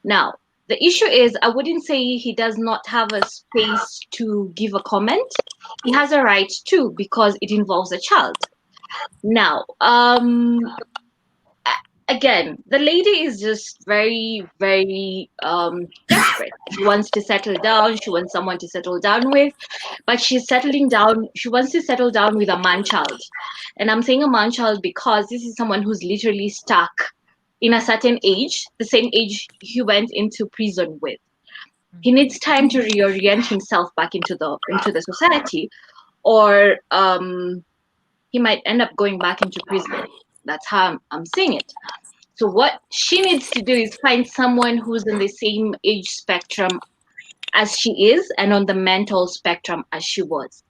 Now, The issue is, I wouldn't say he does not have a space to give a comment. He has a right to, because it involves a child. Now, again, the lady is just very, very desperate. She wants to settle down. She wants someone to settle down with, but she's settling down. She wants to settle down with a man child. And I'm saying a man child because this is someone who's literally stuck in a certain age, the same age he went into prison with. He needs time to reorient himself back into the society, or he might end up going back into prison. That's how I'm seeing it. So what she needs to do is find someone who's in the same age spectrum as she is and on the mental spectrum as she was.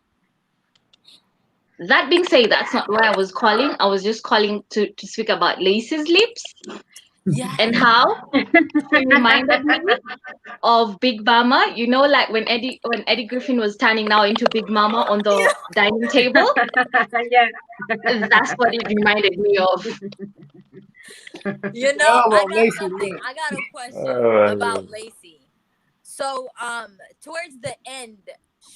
That being said, that's not why I was calling. I was just calling to speak about Lacey's lips. Yeah. And how she reminded me of Big Mama. You know, like when Eddie Griffin was turning now into Big Mama on the dining table. Yeah. That's what it reminded me of. You know, I got something. I got a question about Lacey. So, towards the end,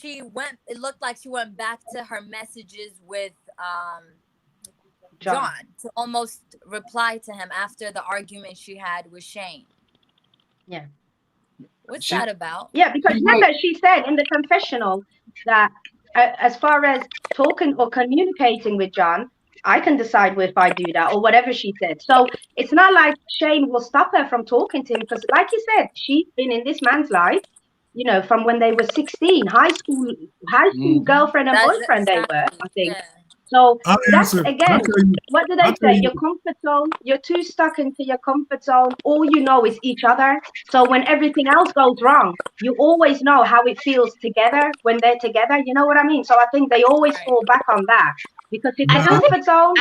it looked like she went back to her messages with John to almost reply to him after the argument she had with Shane. Yeah. What's that about? Yeah, because remember she said in the confessional that as far as talking or communicating with John, I can decide if I do that or whatever she said. So it's not like Shane will stop her from talking to him because, like you said, she's been in this man's life, you know, from when they were 16, high school girlfriend and boyfriend they were, I think. Yeah. So that's, again, what do they say? Your comfort zone, you're too stuck into your comfort zone. All you know is each other. So when everything else goes wrong, you always know how it feels together when they're together. You know what I mean? So I think they always fall back on that. Because it's a comfort zone.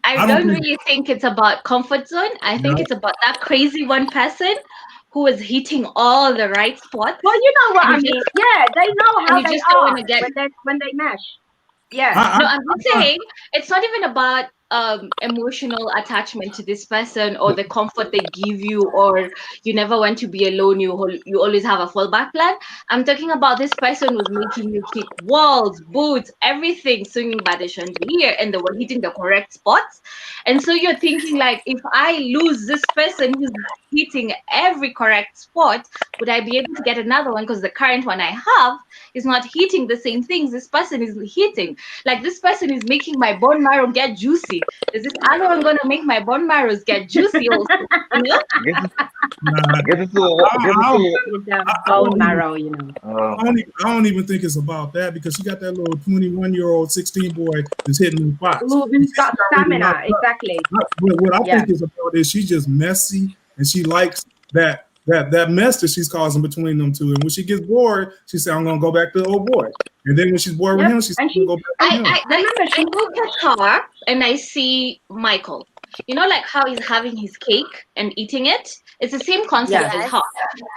I don't really think it's about comfort zone. I think it's about that crazy one person who is hitting all the right spots. Well, you know what I mean. Yeah, they know how they are when they mesh. Yeah. No, I'm just saying it's not even about emotional attachment to this person or the comfort they give you, or you never want to be alone, you always have a fallback plan. I'm talking about this person was making you kick walls, boots, everything, swinging by the chandelier, and they were hitting the correct spots. And so you're thinking, like, if I lose this person who's hitting every correct spot, would I be able to get another one? Because the current one I have is not hitting the same things this person is hitting. Like, this person is making my bone marrow get juicy. Is this other one gonna make my bone marrows get juicy also? You know? Get it to bone marrow, you know. I don't even think it's about that, because you got that little 21-year-old 16 boy that's hitting the spots. Who's got stamina, exactly. What I think is about is she's just messy, and she likes that mess that she's causing between them two. And when she gets bored, she says, I'm gonna go back to the old boy. And then when she's bored with him, she's gonna go back to him. I look at her and I see Michael. You know, like how he's having his cake and eating it? It's the same concept as her.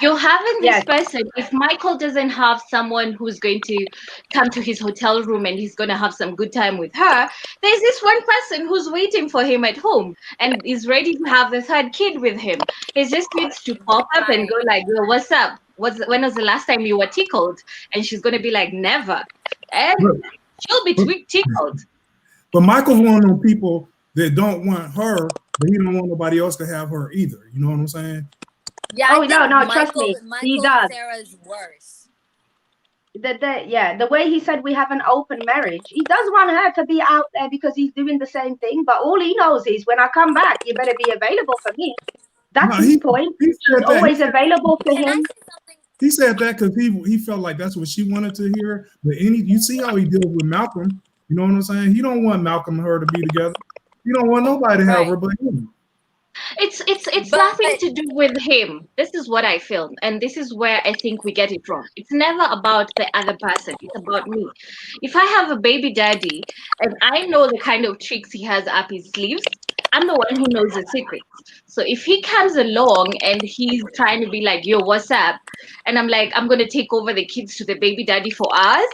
You're having this person, if Michael doesn't have someone who's going to come to his hotel room and he's going to have some good time with her, there's this one person who's waiting for him at home and is ready to have the third kid with him. He just needs to pop up and go like, yo, what's up? When was the last time you were tickled? And she's going to be like, never. And she'll be tickled. But Michael's one of those people that don't want her, but he don't want nobody else to have her either. You know what I'm saying? Yeah. Oh, no, trust me. He does. Sarah's worse. The way he said we have an open marriage, he does want her to be out there because he's doing the same thing. But all he knows is when I come back, you better be available for me. That's his point. She's always available for him. He said that because he felt like that's what she wanted to hear. But you see how he deals with Malcolm. You know what I'm saying? He don't want Malcolm and her to be together. You don't want nobody to have her but him. It's nothing to do with him. This is what I feel, and this is where I think we get it wrong. It's never about the other person. It's about me. If I have a baby daddy and I know the kind of tricks he has up his sleeves, I'm the one who knows the secrets. So if he comes along and he's trying to be like, yo, what's up? And I'm like, I'm going to take over the kids to the baby daddy for us.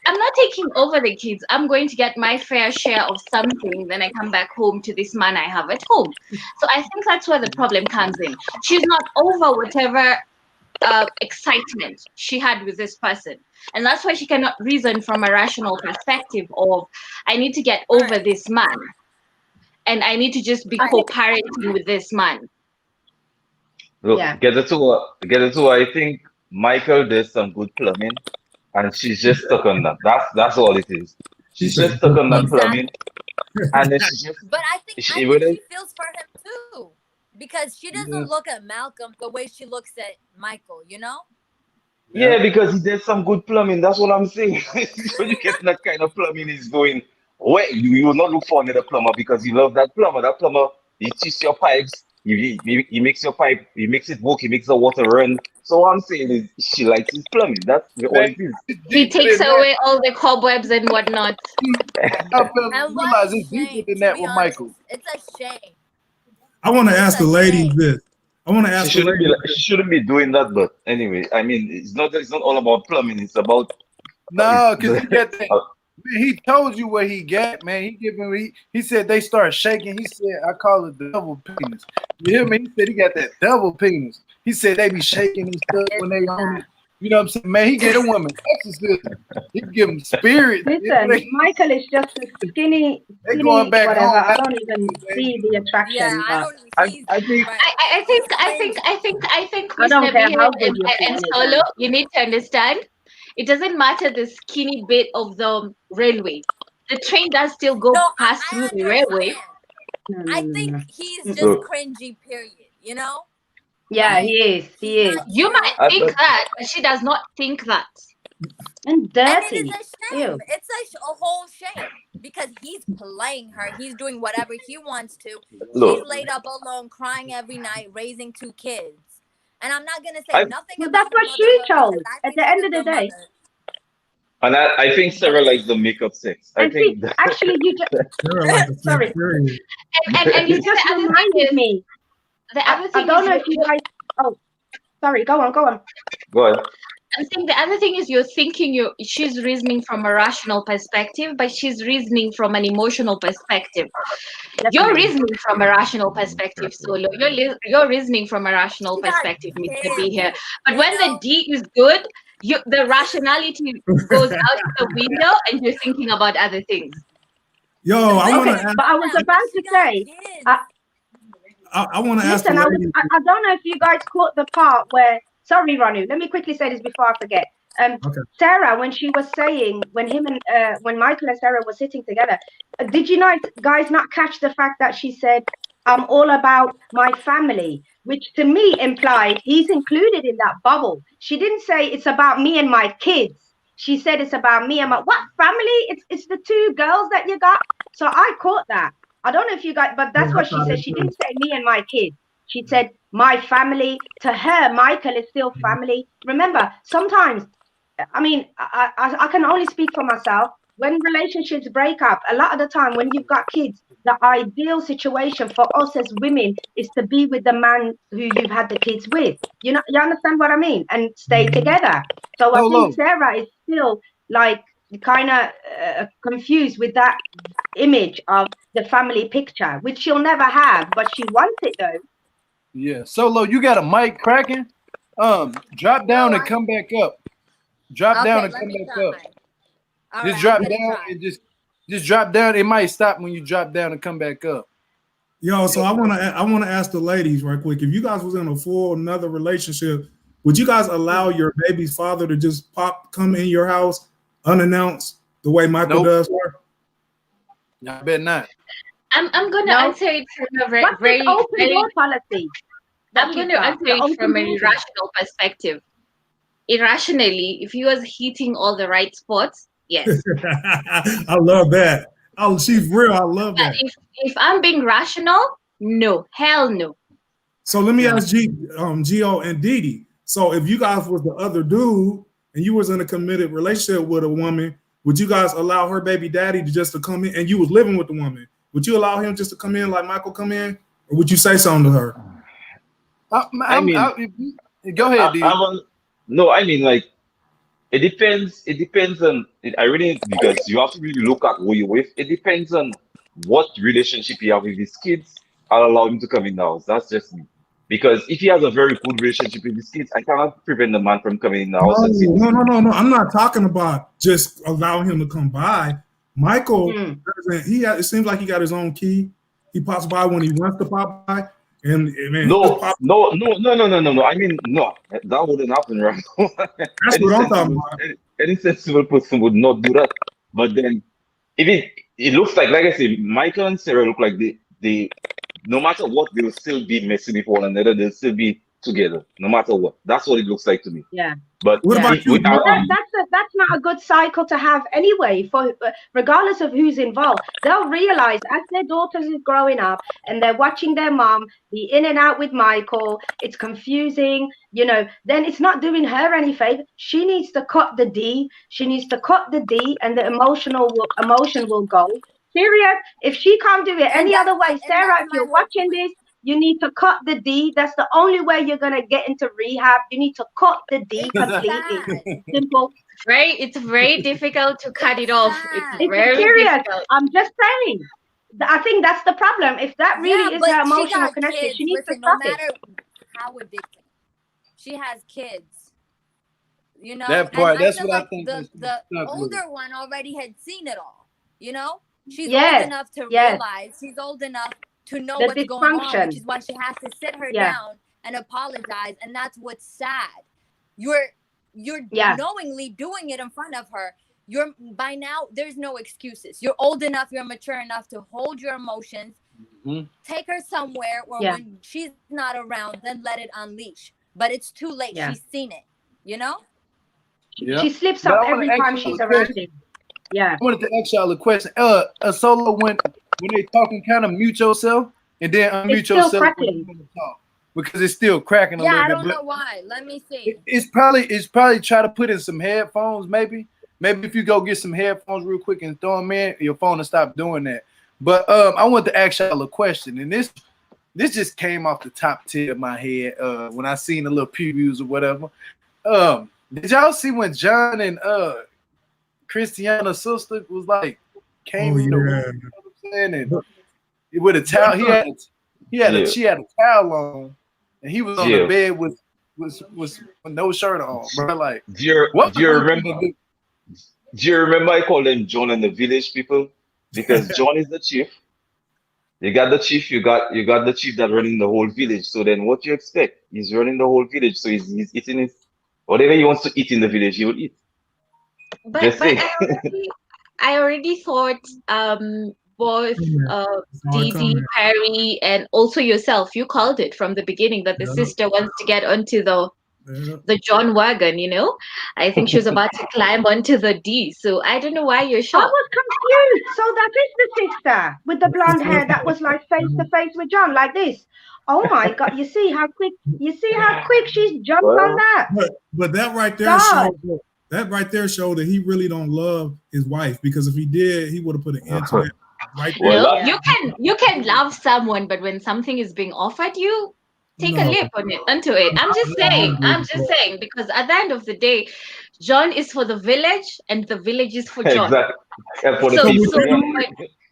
I'm not taking over the kids. I'm going to get my fair share of something. Then I come back home to this man I have at home. So I think that's where the problem comes in. She's not over whatever excitement she had with this person, and that's why she cannot reason from a rational perspective of I need to get over this man, and I need to just be co-parenting with this man. Look, Yeah. get it to I think Michael did some good plumbing, and she's just stuck on that. That's all it is. She's just stuck on that plumbing, and then she just. But I think She, she even feels for him too, because she doesn't look at Malcolm the way she looks at Michael. You know? yeah, because he did some good plumbing. That's what I'm saying. When you get that kind of plumbing he's doing, well, you will not look for another plumber because you love that plumber. That plumber, he twists your pipes, he makes your pipe, he makes it work, he makes the water run. So what I'm saying is she likes his plumbing. That's all it is. He takes away all the cobwebs and whatnot. And what a shame, to be honest, it's a shame. I want to ask the ladies this. I want to ask the ladies. She shouldn't be doing that, but anyway, I mean, it's not all about plumbing. It's about no, because he got that. Man, he told you what he got, man. He said they start shaking. He said, I call it the double penis. You hear me? He said he got that double penis. He said they be shaking and stuff when they on it. You know what I'm saying? Man, he get a woman exorcism. He give them spirit. Listen, Michael is just a skinny going back whatever. home. I don't even see the attraction. Yeah, I think I don't care how good and Solo, you need to understand, it doesn't matter the skinny bit of the railway. The train does still go past through the railway. I think he's just cringy, period. You know? Yeah, he is. He is. You might think that, but she does not think that. And dirty. And it is a shame. It's a whole shame because he's playing her. He's doing whatever he wants to. She's laid up alone, crying every night, raising 2 kids. And I'm not gonna say nothing. Well, that's what she chose. At the end of the day. And I think Sarah likes the makeup sex. I think actually you just sorry. And you just reminded me. The other thing I don't know if you guys. Oh, sorry. Go on. Go ahead. I think the other thing is you're thinking she's reasoning from a rational perspective, but she's reasoning from an emotional perspective. Definitely. You're reasoning from a rational perspective, Solo. You're reasoning from a rational perspective, Mr. B here. But when the D is good, the rationality goes out the window, and you're thinking about other things. Yo, I want to. But I was about to say. I want to ask. Listen, I don't know if you guys caught the part where. Sorry, Ranu. Let me quickly say this before I forget. Sarah, when she was saying, when Michael and Sarah were sitting together, did you guys not catch the fact that she said, "I'm all about my family," which to me implied he's included in that bubble. She didn't say it's about me and my kids. She said it's about me and my what family? It's the 2 girls that you got. So I caught that. I don't know if you guys, but that's what she said. She didn't say me and my kids. She said my family. To her, Michael is still family. Remember, sometimes, I mean, I can only speak for myself. When relationships break up, a lot of the time when you've got kids, the ideal situation for us as women is to be with the man who you've had the kids with. You understand what I mean? And stay together. So I think Sarah is still like kind of confused with that image of the family picture, which she'll never have, but she wants it though. Yeah, Solo, you got a mic cracking? Drop down and come back up. Drop down and come back up. Just drop down and just drop down. It might stop when you drop down and come back up. Yo, so I want to ask the ladies right quick. If you guys was in another relationship, would you guys allow your baby's father to just come in your house unannounced the way Michael does? I bet not. I'm going to answer it from a very policy. I'm going to answer it from a rational perspective. Irrationally, if he was hitting all the right spots, yes. I love that. Oh, she's real. I love that. If I'm being rational, no, hell no. So let me ask Gio and Didi. So if you guys was the other dude and you was in a committed relationship with a woman, would you guys allow her baby daddy to come in, and you was living with the woman? Would you allow him just to come in like Michael come in, or would you say something to her? Go ahead, dude. No, I mean, like, It depends. It depends on. I really, because you have to really look at who you're with. It depends on what relationship you have with his kids. I'll allow him to come in the house. That's just me. Because if he has a very good relationship with his kids, I cannot prevent the man from coming in the house and seeing his kids. No. I'm not talking about just allowing him to come by. Michael, it seems like he got his own key. He pops by when he wants to pop by. And man, No. I mean, no, that wouldn't happen, right? That's what I'm talking about. Any sensible person would not do that. But then, if it looks like I say, Michael and Sarah look like they no matter what, they'll still be messing with one another. They'll still be together, no matter what. That's what it looks like to me. Yeah. But what about you? That's not a good cycle to have anyway. For regardless of who's involved, they'll realize as their daughters is growing up and they're watching their mom be in and out with Michael. It's confusing, then it's not doing her any favor. She needs to cut the D. She needs to cut the D, and the emotion will go. Period. If she can't do it any other way, Sarah, if you're watching this, you need to cut the D. That's the only way you're gonna get into rehab. You need to cut the D completely. Simple. Right? It's very difficult to cut it off. It's very serious. difficult. I'm just saying. I think that's the problem. If that really is her emotional connection, she needs to stop no matter how addicted, she has kids. That part. And That's what I think. The older one already had seen it all. She's old enough to realize. She's old enough to know what's going on, which is why she has to sit her down and apologize. And that's what's sad. You're knowingly doing it in front of her. By now, there's no excuses. You're old enough, you're mature enough to hold your emotions. Take her somewhere where when she's not around, then let it unleash. But it's too late. She's seen it. Yeah. She slips up every time she's around him. Yeah. I wanted to ask y'all a question. A solo when they talking, kind of mute yourself and then unmute yourself because it's still cracking a little bit. I don't know why. Let me see. It's probably try to put in some headphones, maybe. Maybe if you go get some headphones real quick and throw them in, your phone will stop doing that. But I want to ask y'all a question, and this just came off the top tip of my head when I seen the little previews or whatever. Did y'all see when John and Christiana's sister was like came in the room, and with a towel, she had a towel on, and he was on the bed with no shirt on, bro. Like, do you remember I called them John and the village people? Because John is the chief. You got the chief, you got the chief that running the whole village. So then what you expect? He's running the whole village, so he's eating his whatever he wants to eat in the village, he will eat. But I already thought both Didi, Perry, and also yourself, you called it from the beginning that the sister wants to get onto the John wagon, I think she was about to climb onto the D. So I don't know why you're shocked. I was confused. So that is the sister with the blonde hair that was like face to face with John, like this. Oh my God! You see how quick she's jumped on that. But that right there showed that he really don't love his wife, because if he did, he would have put an end to it right there. No, you can love someone, but when something is being offered you, take a leap onto it. I'm just saying, because at the end of the day, John is for the village and the village is for John. Exactly. So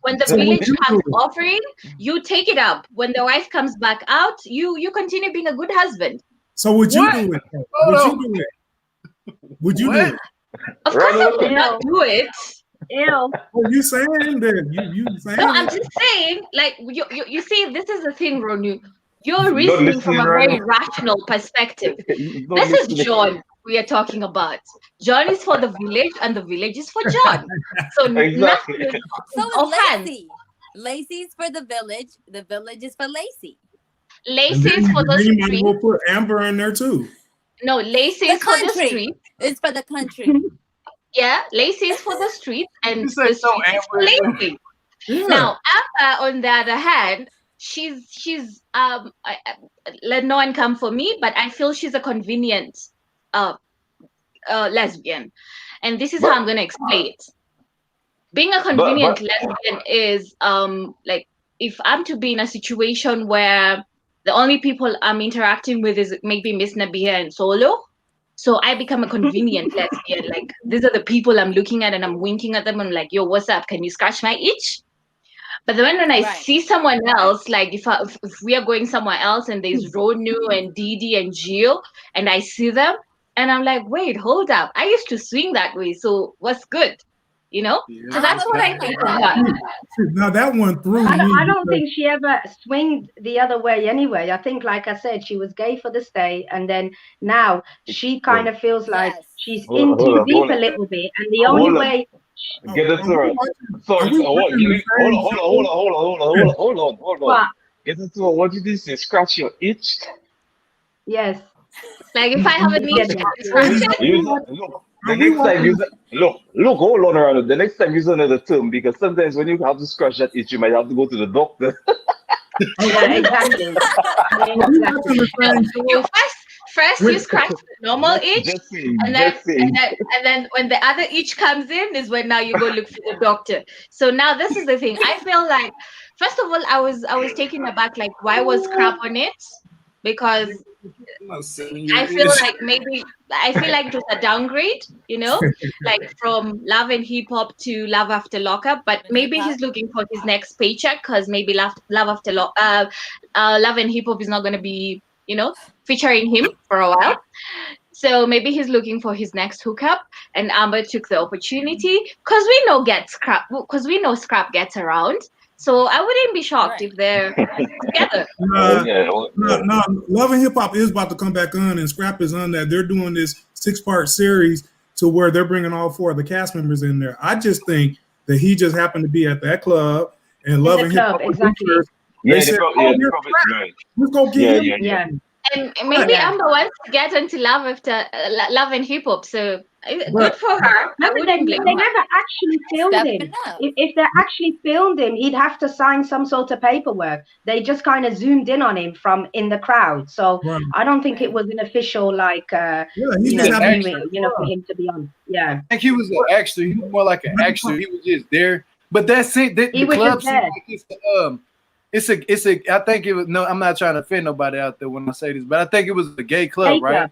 when the village comes offering, you take it up. When the wife comes back out, you continue being a good husband. So would you do it? Would you do it? Of course I would not do it. Ew. What you saying then? You saying? No, I'm just saying, like you see, this is the thing, Ronu. You're reasoning from a very rational perspective. This is John we are talking about. John is for the village and the village is for John. So nothing is Lacey. Lacey's for the village is for Lacey. Lacey is for the street. We'll put Amber in there too. No, Lacey is for the street. It's for the country. Yeah, Lacey is for the street and the street is for Lacey. Yeah. Now, Amber, on the other hand, she's let no one come for me, but I feel she's a convenient lesbian, and this is how I'm going to explain it. Being a convenient lesbian is like if I'm to be in a situation where the only people I'm interacting with is maybe Miss Nabia and Solo, So I become a convenient lesbian. Like, these are the people I'm looking at and I'm winking at them. I'm like, yo, what's up? Can you scratch my itch? But then when I see someone else, like if we are going somewhere else and there's Ronu and Didi and Gio, and I see them, and I'm like, wait, hold up. I used to swing that way. So what's good? You know? Yeah. So that's what I think of that. Now that one threw me. I don't think she ever swinged the other way anyway. I think, like I said, she was gay for the stay, and then now she kind of feels like she's in too deep a little bit, and the only way. Get it, Sarah. Sorry, hold on. Get it, what did you say? Scratch your itch? Yes. Like if I have a niche, look. The next time you look, hold on around. The next time use another term, because sometimes when you have to scratch that itch, you might have to go to the doctor. Yeah, exactly. First you scratch the normal itch, and then when the other itch comes in is when now you go look for the doctor. So now this is the thing. I feel like, first of all, I was taken aback, like, why was crap on it? Because I feel like it was a downgrade, you know, like from Love and Hip Hop to Love After Lockup. But maybe he's looking for his next paycheck, because maybe Love and Hip Hop is not going to be, you know, featuring him for a while. So maybe he's looking for his next hookup, and Amber took the opportunity because we know Scrap gets around. So I wouldn't be shocked if they're together. No, Love and Hip Hop is about to come back on, and Scrap is on that. They're doing this 6-part series to where they're bringing all 4 of the cast members in there. I just think that he just happened to be at that club, and Love and Hip Hop exactly. Let's go get him. Yeah. And maybe Amber wants to get into Love and Hip Hop, so good for her. No, they never actually filmed him. If they actually filmed him, he'd have to sign some sort of paperwork. They just kind of zoomed in on him from in the crowd. So I don't think it was an official, like, for him to be on. Yeah. I think he was an extra. He was more like an extra. He was just there. But that's it. The club seemed like it's a. I think it was. No, I'm not trying to offend nobody out there when I say this, but I think it was a gay club, right?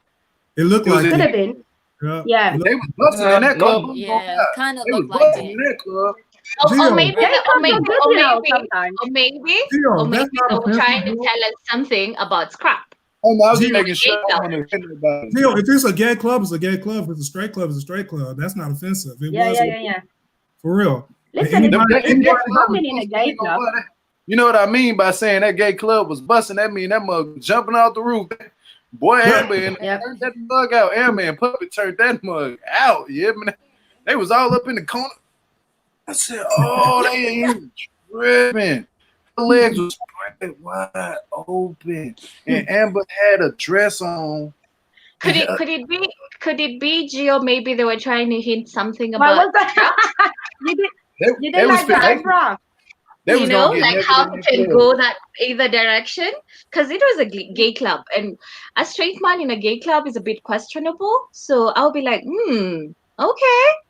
It looked like it could have been. Yeah. They was busting in that club. Yeah, kind of looked like it. In that club. Or maybe they were trying to tell us something about Scrap. I was making sure. If it's a gay club, it's a gay club. If it's a straight club, it's a straight club. That's not offensive. Yeah. For real. Listen, it's in a gay club. You know what I mean by saying that gay club was busting? That mean that mug jumping off the roof. Boy, Amber turned that mug out. Amber and Puppet turned that mug out. Yeah, man. They was all up in the corner. I said, oh, they ain't tripping. The legs was spread wide open. And Amber had a dress on. Could it be Gio? Maybe they were trying to hint something about that. You did like that, bro. You know, like how it can go that either direction, because it was a gay club, and a straight man in a gay club is a bit questionable. So I'll be like, okay,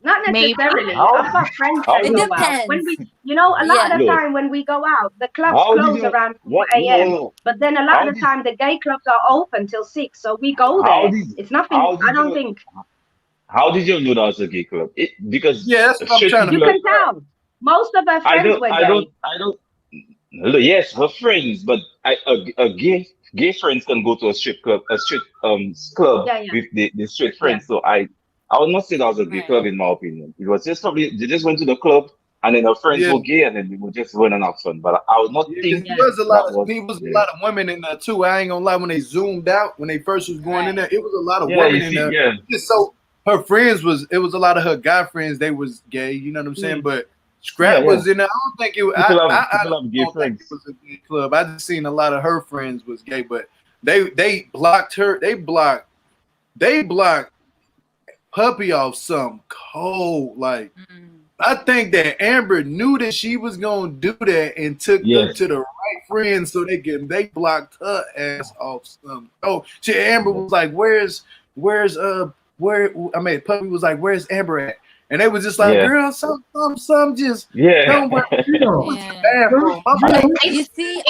not necessarily. I've got friends that go out. When we, a lot of the time when we go out, the clubs close around 4 a.m. But then a lot of the time the gay clubs are open till 6, so we go there. It's nothing. I don't think. How did you know that was a gay club? Because that's what I'm trying to. You can tell. Most of our friends were gay. Yes, her friends, but gay friends can go to a strip club, club with the straight friends. So I would not say that was a gay club in my opinion. It was just probably they just went to the club and then her friends were gay and then they would just run and have fun. But I would not think there was a lot of women in there too. I ain't gonna lie, when they zoomed out, when they first was going in there, it was a lot of women in there. Yeah. So her friends it was a lot of her guy friends, they was gay, you know what I'm saying? But Scrap was in there. I don't think it was. I don't think it was a gay club. I just seen a lot of her friends was gay, but they blocked her. They blocked Puppy off some cold. Like I think that Amber knew that she was gonna do that and took them to the right friends so they blocked her ass off some. Oh, Amber was like, Puppy was like, where's Amber at? And they was just like, girl, some just don't You see,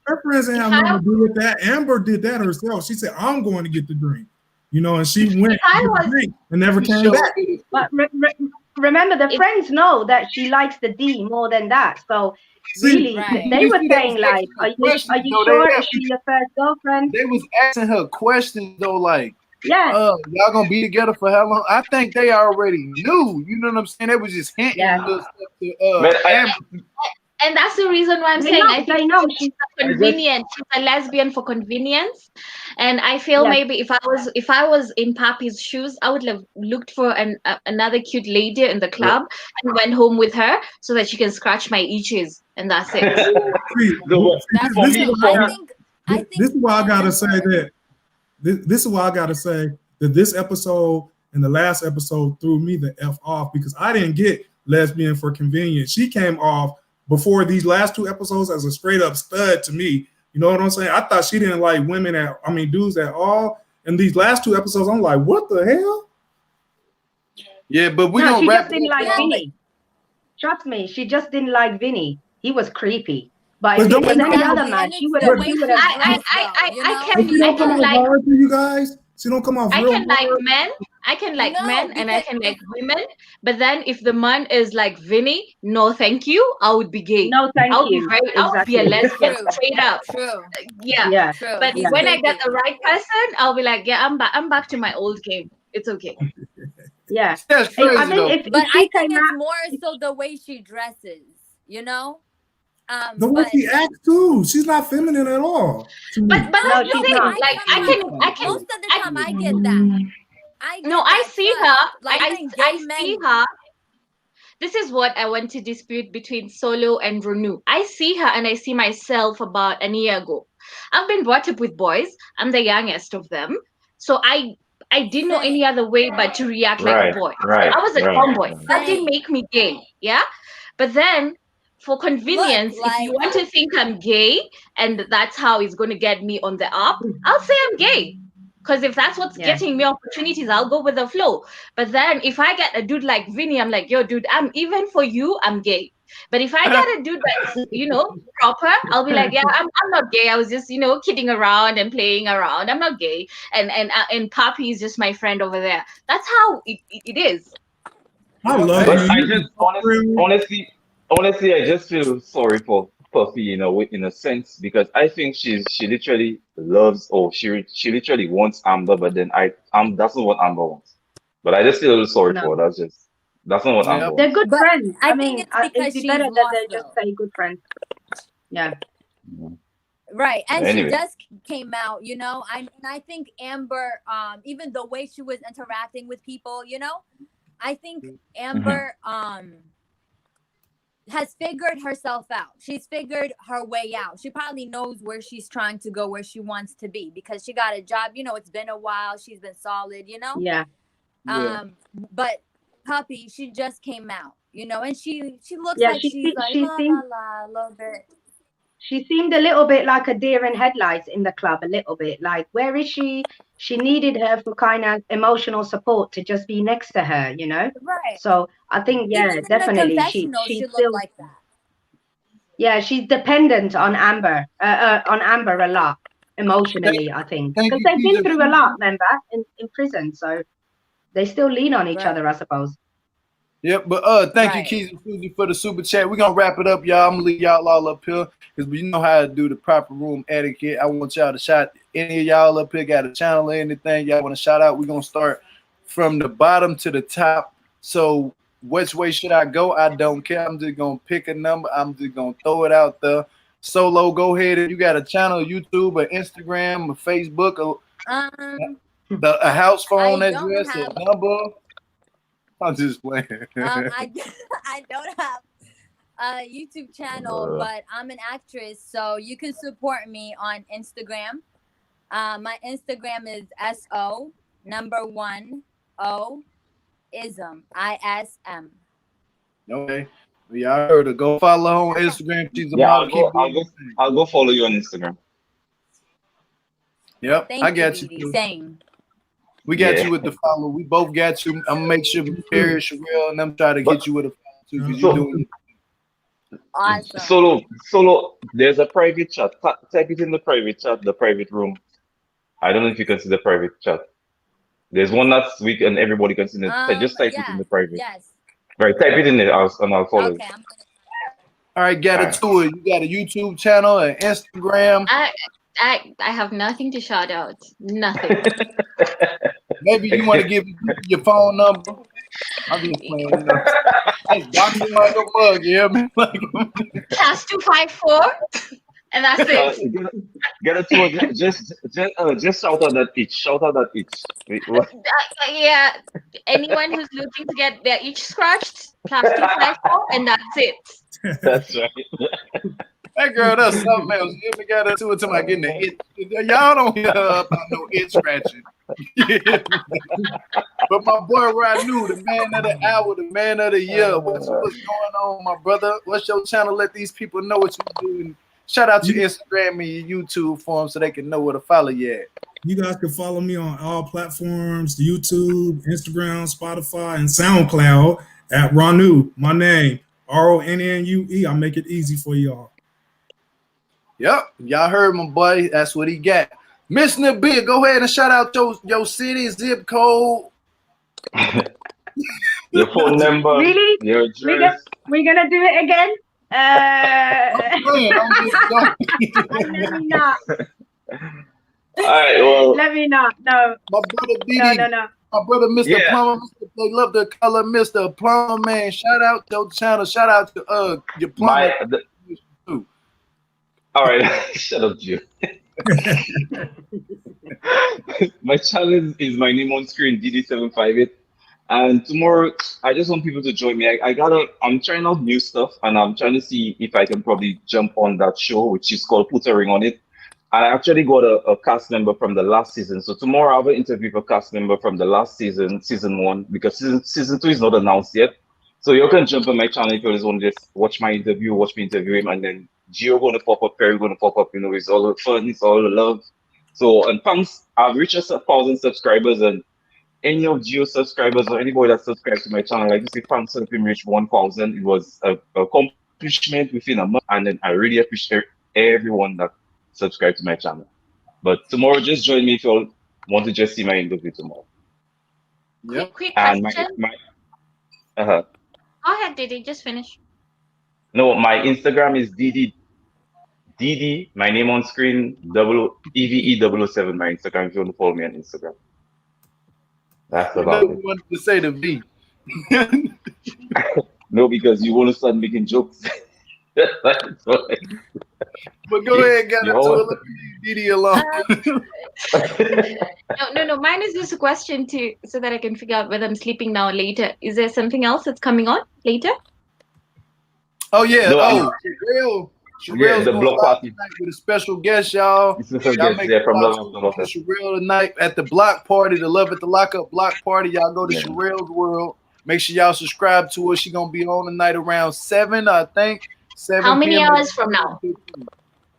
Her friends didn't have nothing to do with that. Amber did that herself. She said, "I'm going to get the drink," you know, and she went and never came back. But remember, the friends know that she likes the D more than that. So really, they were saying like, "Are you sure? Is she your first girlfriend?" They was asking her questions though, like, yeah, y'all gonna be together for how long? I think they already knew. You know what I'm saying? They was just hinting little stuff to Amber. And that's the reason why I'm saying I think she's a convenient. She's a lesbian for convenience, and I feel maybe if I was in Papi's shoes, I would have looked for another cute lady in the club and went home with her so that she can scratch my itches, and that's it. This is why I gotta say that. This is why I gotta say that this episode and the last episode threw me the F off because I didn't get lesbian for convenience. She came off before these last two episodes as a straight up stud to me. You know what I'm saying? I thought she didn't like dudes at all. And these last two episodes, I'm like, what the hell? Yeah, but she just didn't like Vinny. Trust me, she just didn't like Vinny. He was creepy. But if it was any other man, she would have. I can like you guys. She don't come off. I can like men. I can like men and I can like women. But then if the man is like Vinny, no, thank you. I would be gay. No, thank you. I would be a lesbian straight up. True. Yeah. True. But when I get the right person, I'll be like, yeah, I'm back to my old game. It's okay. Yeah. That's crazy, I think it's more so the way she dresses, you know? The way she acts too. She's not feminine at all. But that's the thing. Like I can most of the time I get that. I see her. Like I see her. This is what I want to dispute between Solo and Ronu. I see her and I see myself about a year ago. I've been brought up with boys. I'm the youngest of them. So I didn't know any other way but to react like a boy. I was a tomboy. That didn't make me gay. Yeah. But then for convenience, if you want to think I'm gay and that's how it's going to get me on the up, I'll say I'm gay. Because if that's what's getting me opportunities, I'll go with the flow. But then if I get a dude like Vinny, I'm like, yo, dude, even for you, I'm gay. But if I get a dude that's, proper, I'll be like, yeah, I'm not gay. I was just, kidding around and playing around. I'm not gay. And Papi is just my friend over there. That's how it is. I love it. I just honestly, I just feel sorry for Puffy, in a sense, because I think she literally loves, or she literally wants Amber, but then that's not what Amber wants. But I just feel a little sorry for her. That's not what Amber wants. They're good friends. I mean, it's because it'd be better that they just say good friends. Yeah. Right, and she just came out, I think Amber, even the way she was interacting with people, I think Amber, has figured herself out. She's figured her way out. She probably knows where she's trying to go, where she wants to be, because she got a job. It's been a while. She's been solid, Yeah. But Puppy, she just came out, and she looks like she's like a little bit. She seemed a little bit like a deer in headlights in the club, a little bit. Like, where is she? She needed her for kind of emotional support to just be next to her, Right. So I think, definitely she still like that. Yeah, she's dependent on Amber a lot emotionally, I think. Because they've been through a lot, remember, in prison. So they still lean on each other, I suppose. Yep, but thank you, Keys and Susie, for the super chat. We're gonna wrap it up, y'all. I'm gonna leave y'all all up here because we know how to do the proper room etiquette. I want y'all to shout any of y'all up here, got a channel or anything y'all want to shout out. We're gonna start from the bottom to the top. So which way should I go? I don't care. I'm just gonna pick a number. I'm just gonna throw it out there. Solo, go ahead. If you got a channel, YouTube or Instagram or Facebook or a house phone address or number. I'm just playing. I don't have a YouTube channel, but I'm an actress, so you can support me on Instagram. My Instagram is SO1O ism ISM. Okay. Y'all heard her. Go follow her on Instagram. She's a model. I'll go follow you on Instagram. Yep, Thank I got you. Same. We got you with the follow. We both got you. I'm gonna make sure Barry, Sherelle, and I'm trying to get you with a follow too, because you're doing Awesome. Solo. There's a private chat. Type it in the private chat, the private room. I don't know if you can see the private chat. There's one last week and everybody can see it. Just type it in the private. Yes. Right, type it in there and I'll follow Okay. you. All right, got it to it. You got a YouTube channel, an Instagram. I have nothing to shout out. Nothing. Maybe you want to give your phone number. I'm just playing, you know. Hey, dox me like a mug, you hear me? Like, +254, and that's it. Get it to it. Just shout out that itch. Shout out that itch. Wait, what? Yeah, anyone who's looking to get their itch scratched, +254, and that's it. That's right. that girl, that's something else. You ever got into it to my getting the itch? Y'all don't hear about no itch scratching. But my boy Ranu, the man of the hour, the man of the year. What's going on, my brother? What's your channel? Let these people know what you're doing. Shout out your Instagram and your YouTube for them so they can know where to follow you at. You guys can follow me on all platforms, YouTube, Instagram, Spotify, and SoundCloud at Ranu. My name, RONNUE. I make it easy for y'all. Yep, y'all heard my boy. That's what he got. Miss Nabia, go ahead and shout out your city, zip code. Your phone number. Really? Your address. We're gonna do it again? Let me not. All right, well. Let me not. No. My brother Didi. No. My brother Mr. Plumber. They love the color Mr. Plumber, man. Shout out your channel. Shout out to your plumber. All right, shut up, Joe. My channel is my name on screen, DD758. And tomorrow, I just want people to join me. I'm trying out new stuff, and I'm trying to see if I can probably jump on that show, which is called Put a Ring on It. I actually got a cast member from the last season. So tomorrow I have an interview for a cast member from the last season, season 1, because season 2 is not announced yet. So you can jump on my channel if you just want to just watch my interview, watch me interview him, and then Gio going to pop up, Perry going to pop up. You know, it's all the fun, it's all the love. So, and thanks, I've reached 1,000 subscribers, and any of Gio's subscribers or anybody that subscribes to my channel, like you say, thanks for him reach 1,000. It was a accomplishment within a month, and then I really appreciate everyone that subscribed to my channel. But tomorrow, just join me if you all want to just see my interview tomorrow. Quick And question. Go ahead, Didi, just finish. No, my Instagram is DD, my name on screen, EVE007, my Instagram, if you want to follow me on Instagram. That's about it. Wanted to say the V. No, because you want to start making jokes. But go ahead, get into it. Let Didi alone. No. Mine is just a question so that I can figure out whether I'm sleeping now or later. Is there something else that's coming on later? Oh yeah. No, Sherelle's the block party with a special guest, y'all. From Love Sherelle tonight at the block party, the Love at the Lockup block party. Y'all go to Sherelle's World. Make sure y'all subscribe to her. She gonna be on tonight around 7, I think. 7. How many hours from now?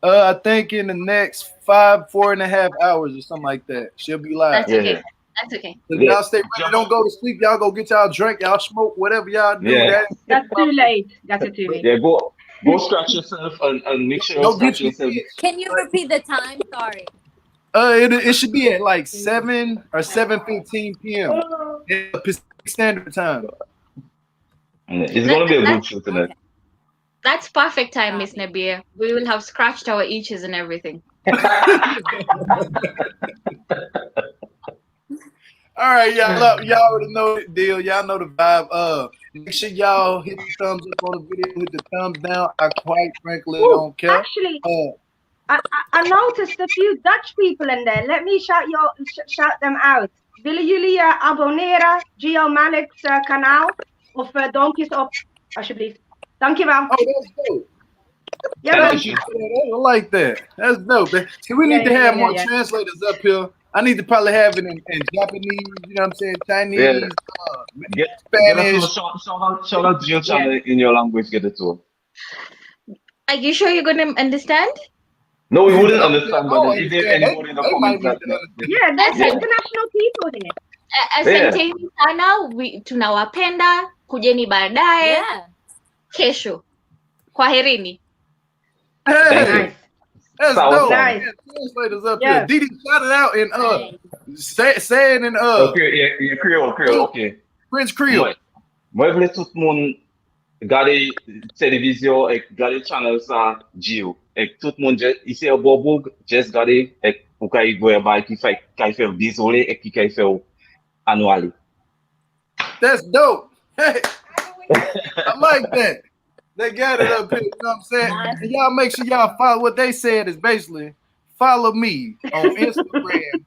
I think in the next 4.5 hours or something like that. She'll be live. That's okay. That's okay. So y'all stay ready. Don't go to sleep. Y'all go get y'all drink. Y'all smoke. Whatever y'all do. That's too late. That's too late. Yeah, go scratch yourself and make sure you scratch yourself. Can you repeat the time? Sorry. It should be at like 7 or 7:15 p.m. Pacific Standard Time. It's gonna be a good show tonight. That's perfect time, Miss Nabia. We will have scratched our itches and everything. All right, y'all already know the deal. Y'all know the vibe. Make sure y'all hit the thumbs up on the video, hit the thumbs down. I quite frankly don't care. Actually, I noticed a few Dutch people in there. Let me shout them out. Willen jullie abonneren Gio Malik's kanaal? Of duimpjes op, alsjeblieft. Dankjewel. Oh, that's dope. Yeah, I like that. That's dope. See, we need to have more translators up here. I need to probably have it in Japanese, you know what I'm saying, Chinese, Spanish. Shout out to your channel in your language, get it to him. Are you sure you're going to understand? No, we wouldn't understand, but if there's anybody in the comments there's international people here. Asanteni sana, tunawapenda, kujeni baadaye. Yeah. Kesho. Kwaherini. Hey, Thank you. Nice. that's Sounds dope. nice. Man, translators up Yeah. here. Didi, shout it out in say it in Okay, yeah, Creole, okay. French Creole. Moi, vle tout moun gade télévision et gade channel sa Gio. Et tout moun ici à Boboug, just gade et pou kay gwe bay ki fay désolé et ki kay fè annually. That's dope. Hey, I like that. They got it up here. You know what I'm saying? And y'all make sure y'all follow what they said is basically follow me on Instagram.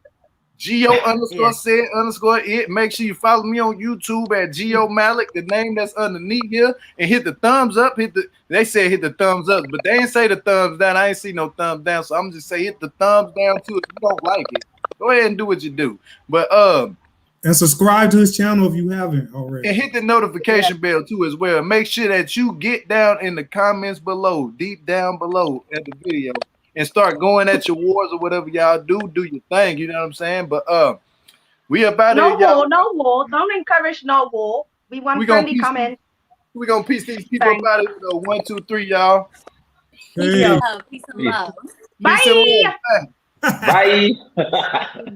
Geo_said_it. Make sure you follow me on YouTube at Geo Malak, the name that's underneath here, and hit the thumbs up. They said hit the thumbs up, but they ain't say the thumbs down. I ain't see no thumbs down, so I'm just say hit the thumbs down too. If you don't like it, go ahead and do what you do. But and subscribe to his channel if you haven't already. and hit the notification bell too as well. Make sure that you get down in the comments below, deep down below at the video, and start going at your wars or whatever y'all do. Do your thing, you know what I'm saying? But we about No it, y'all. war, no war. Don't encourage no war. We want friendly comments. We're gonna piece these people up out of here. 1, 2, 3, y'all. Peace Hey. and love. Peace and love. Bye. Peace and love. Bye. Bye.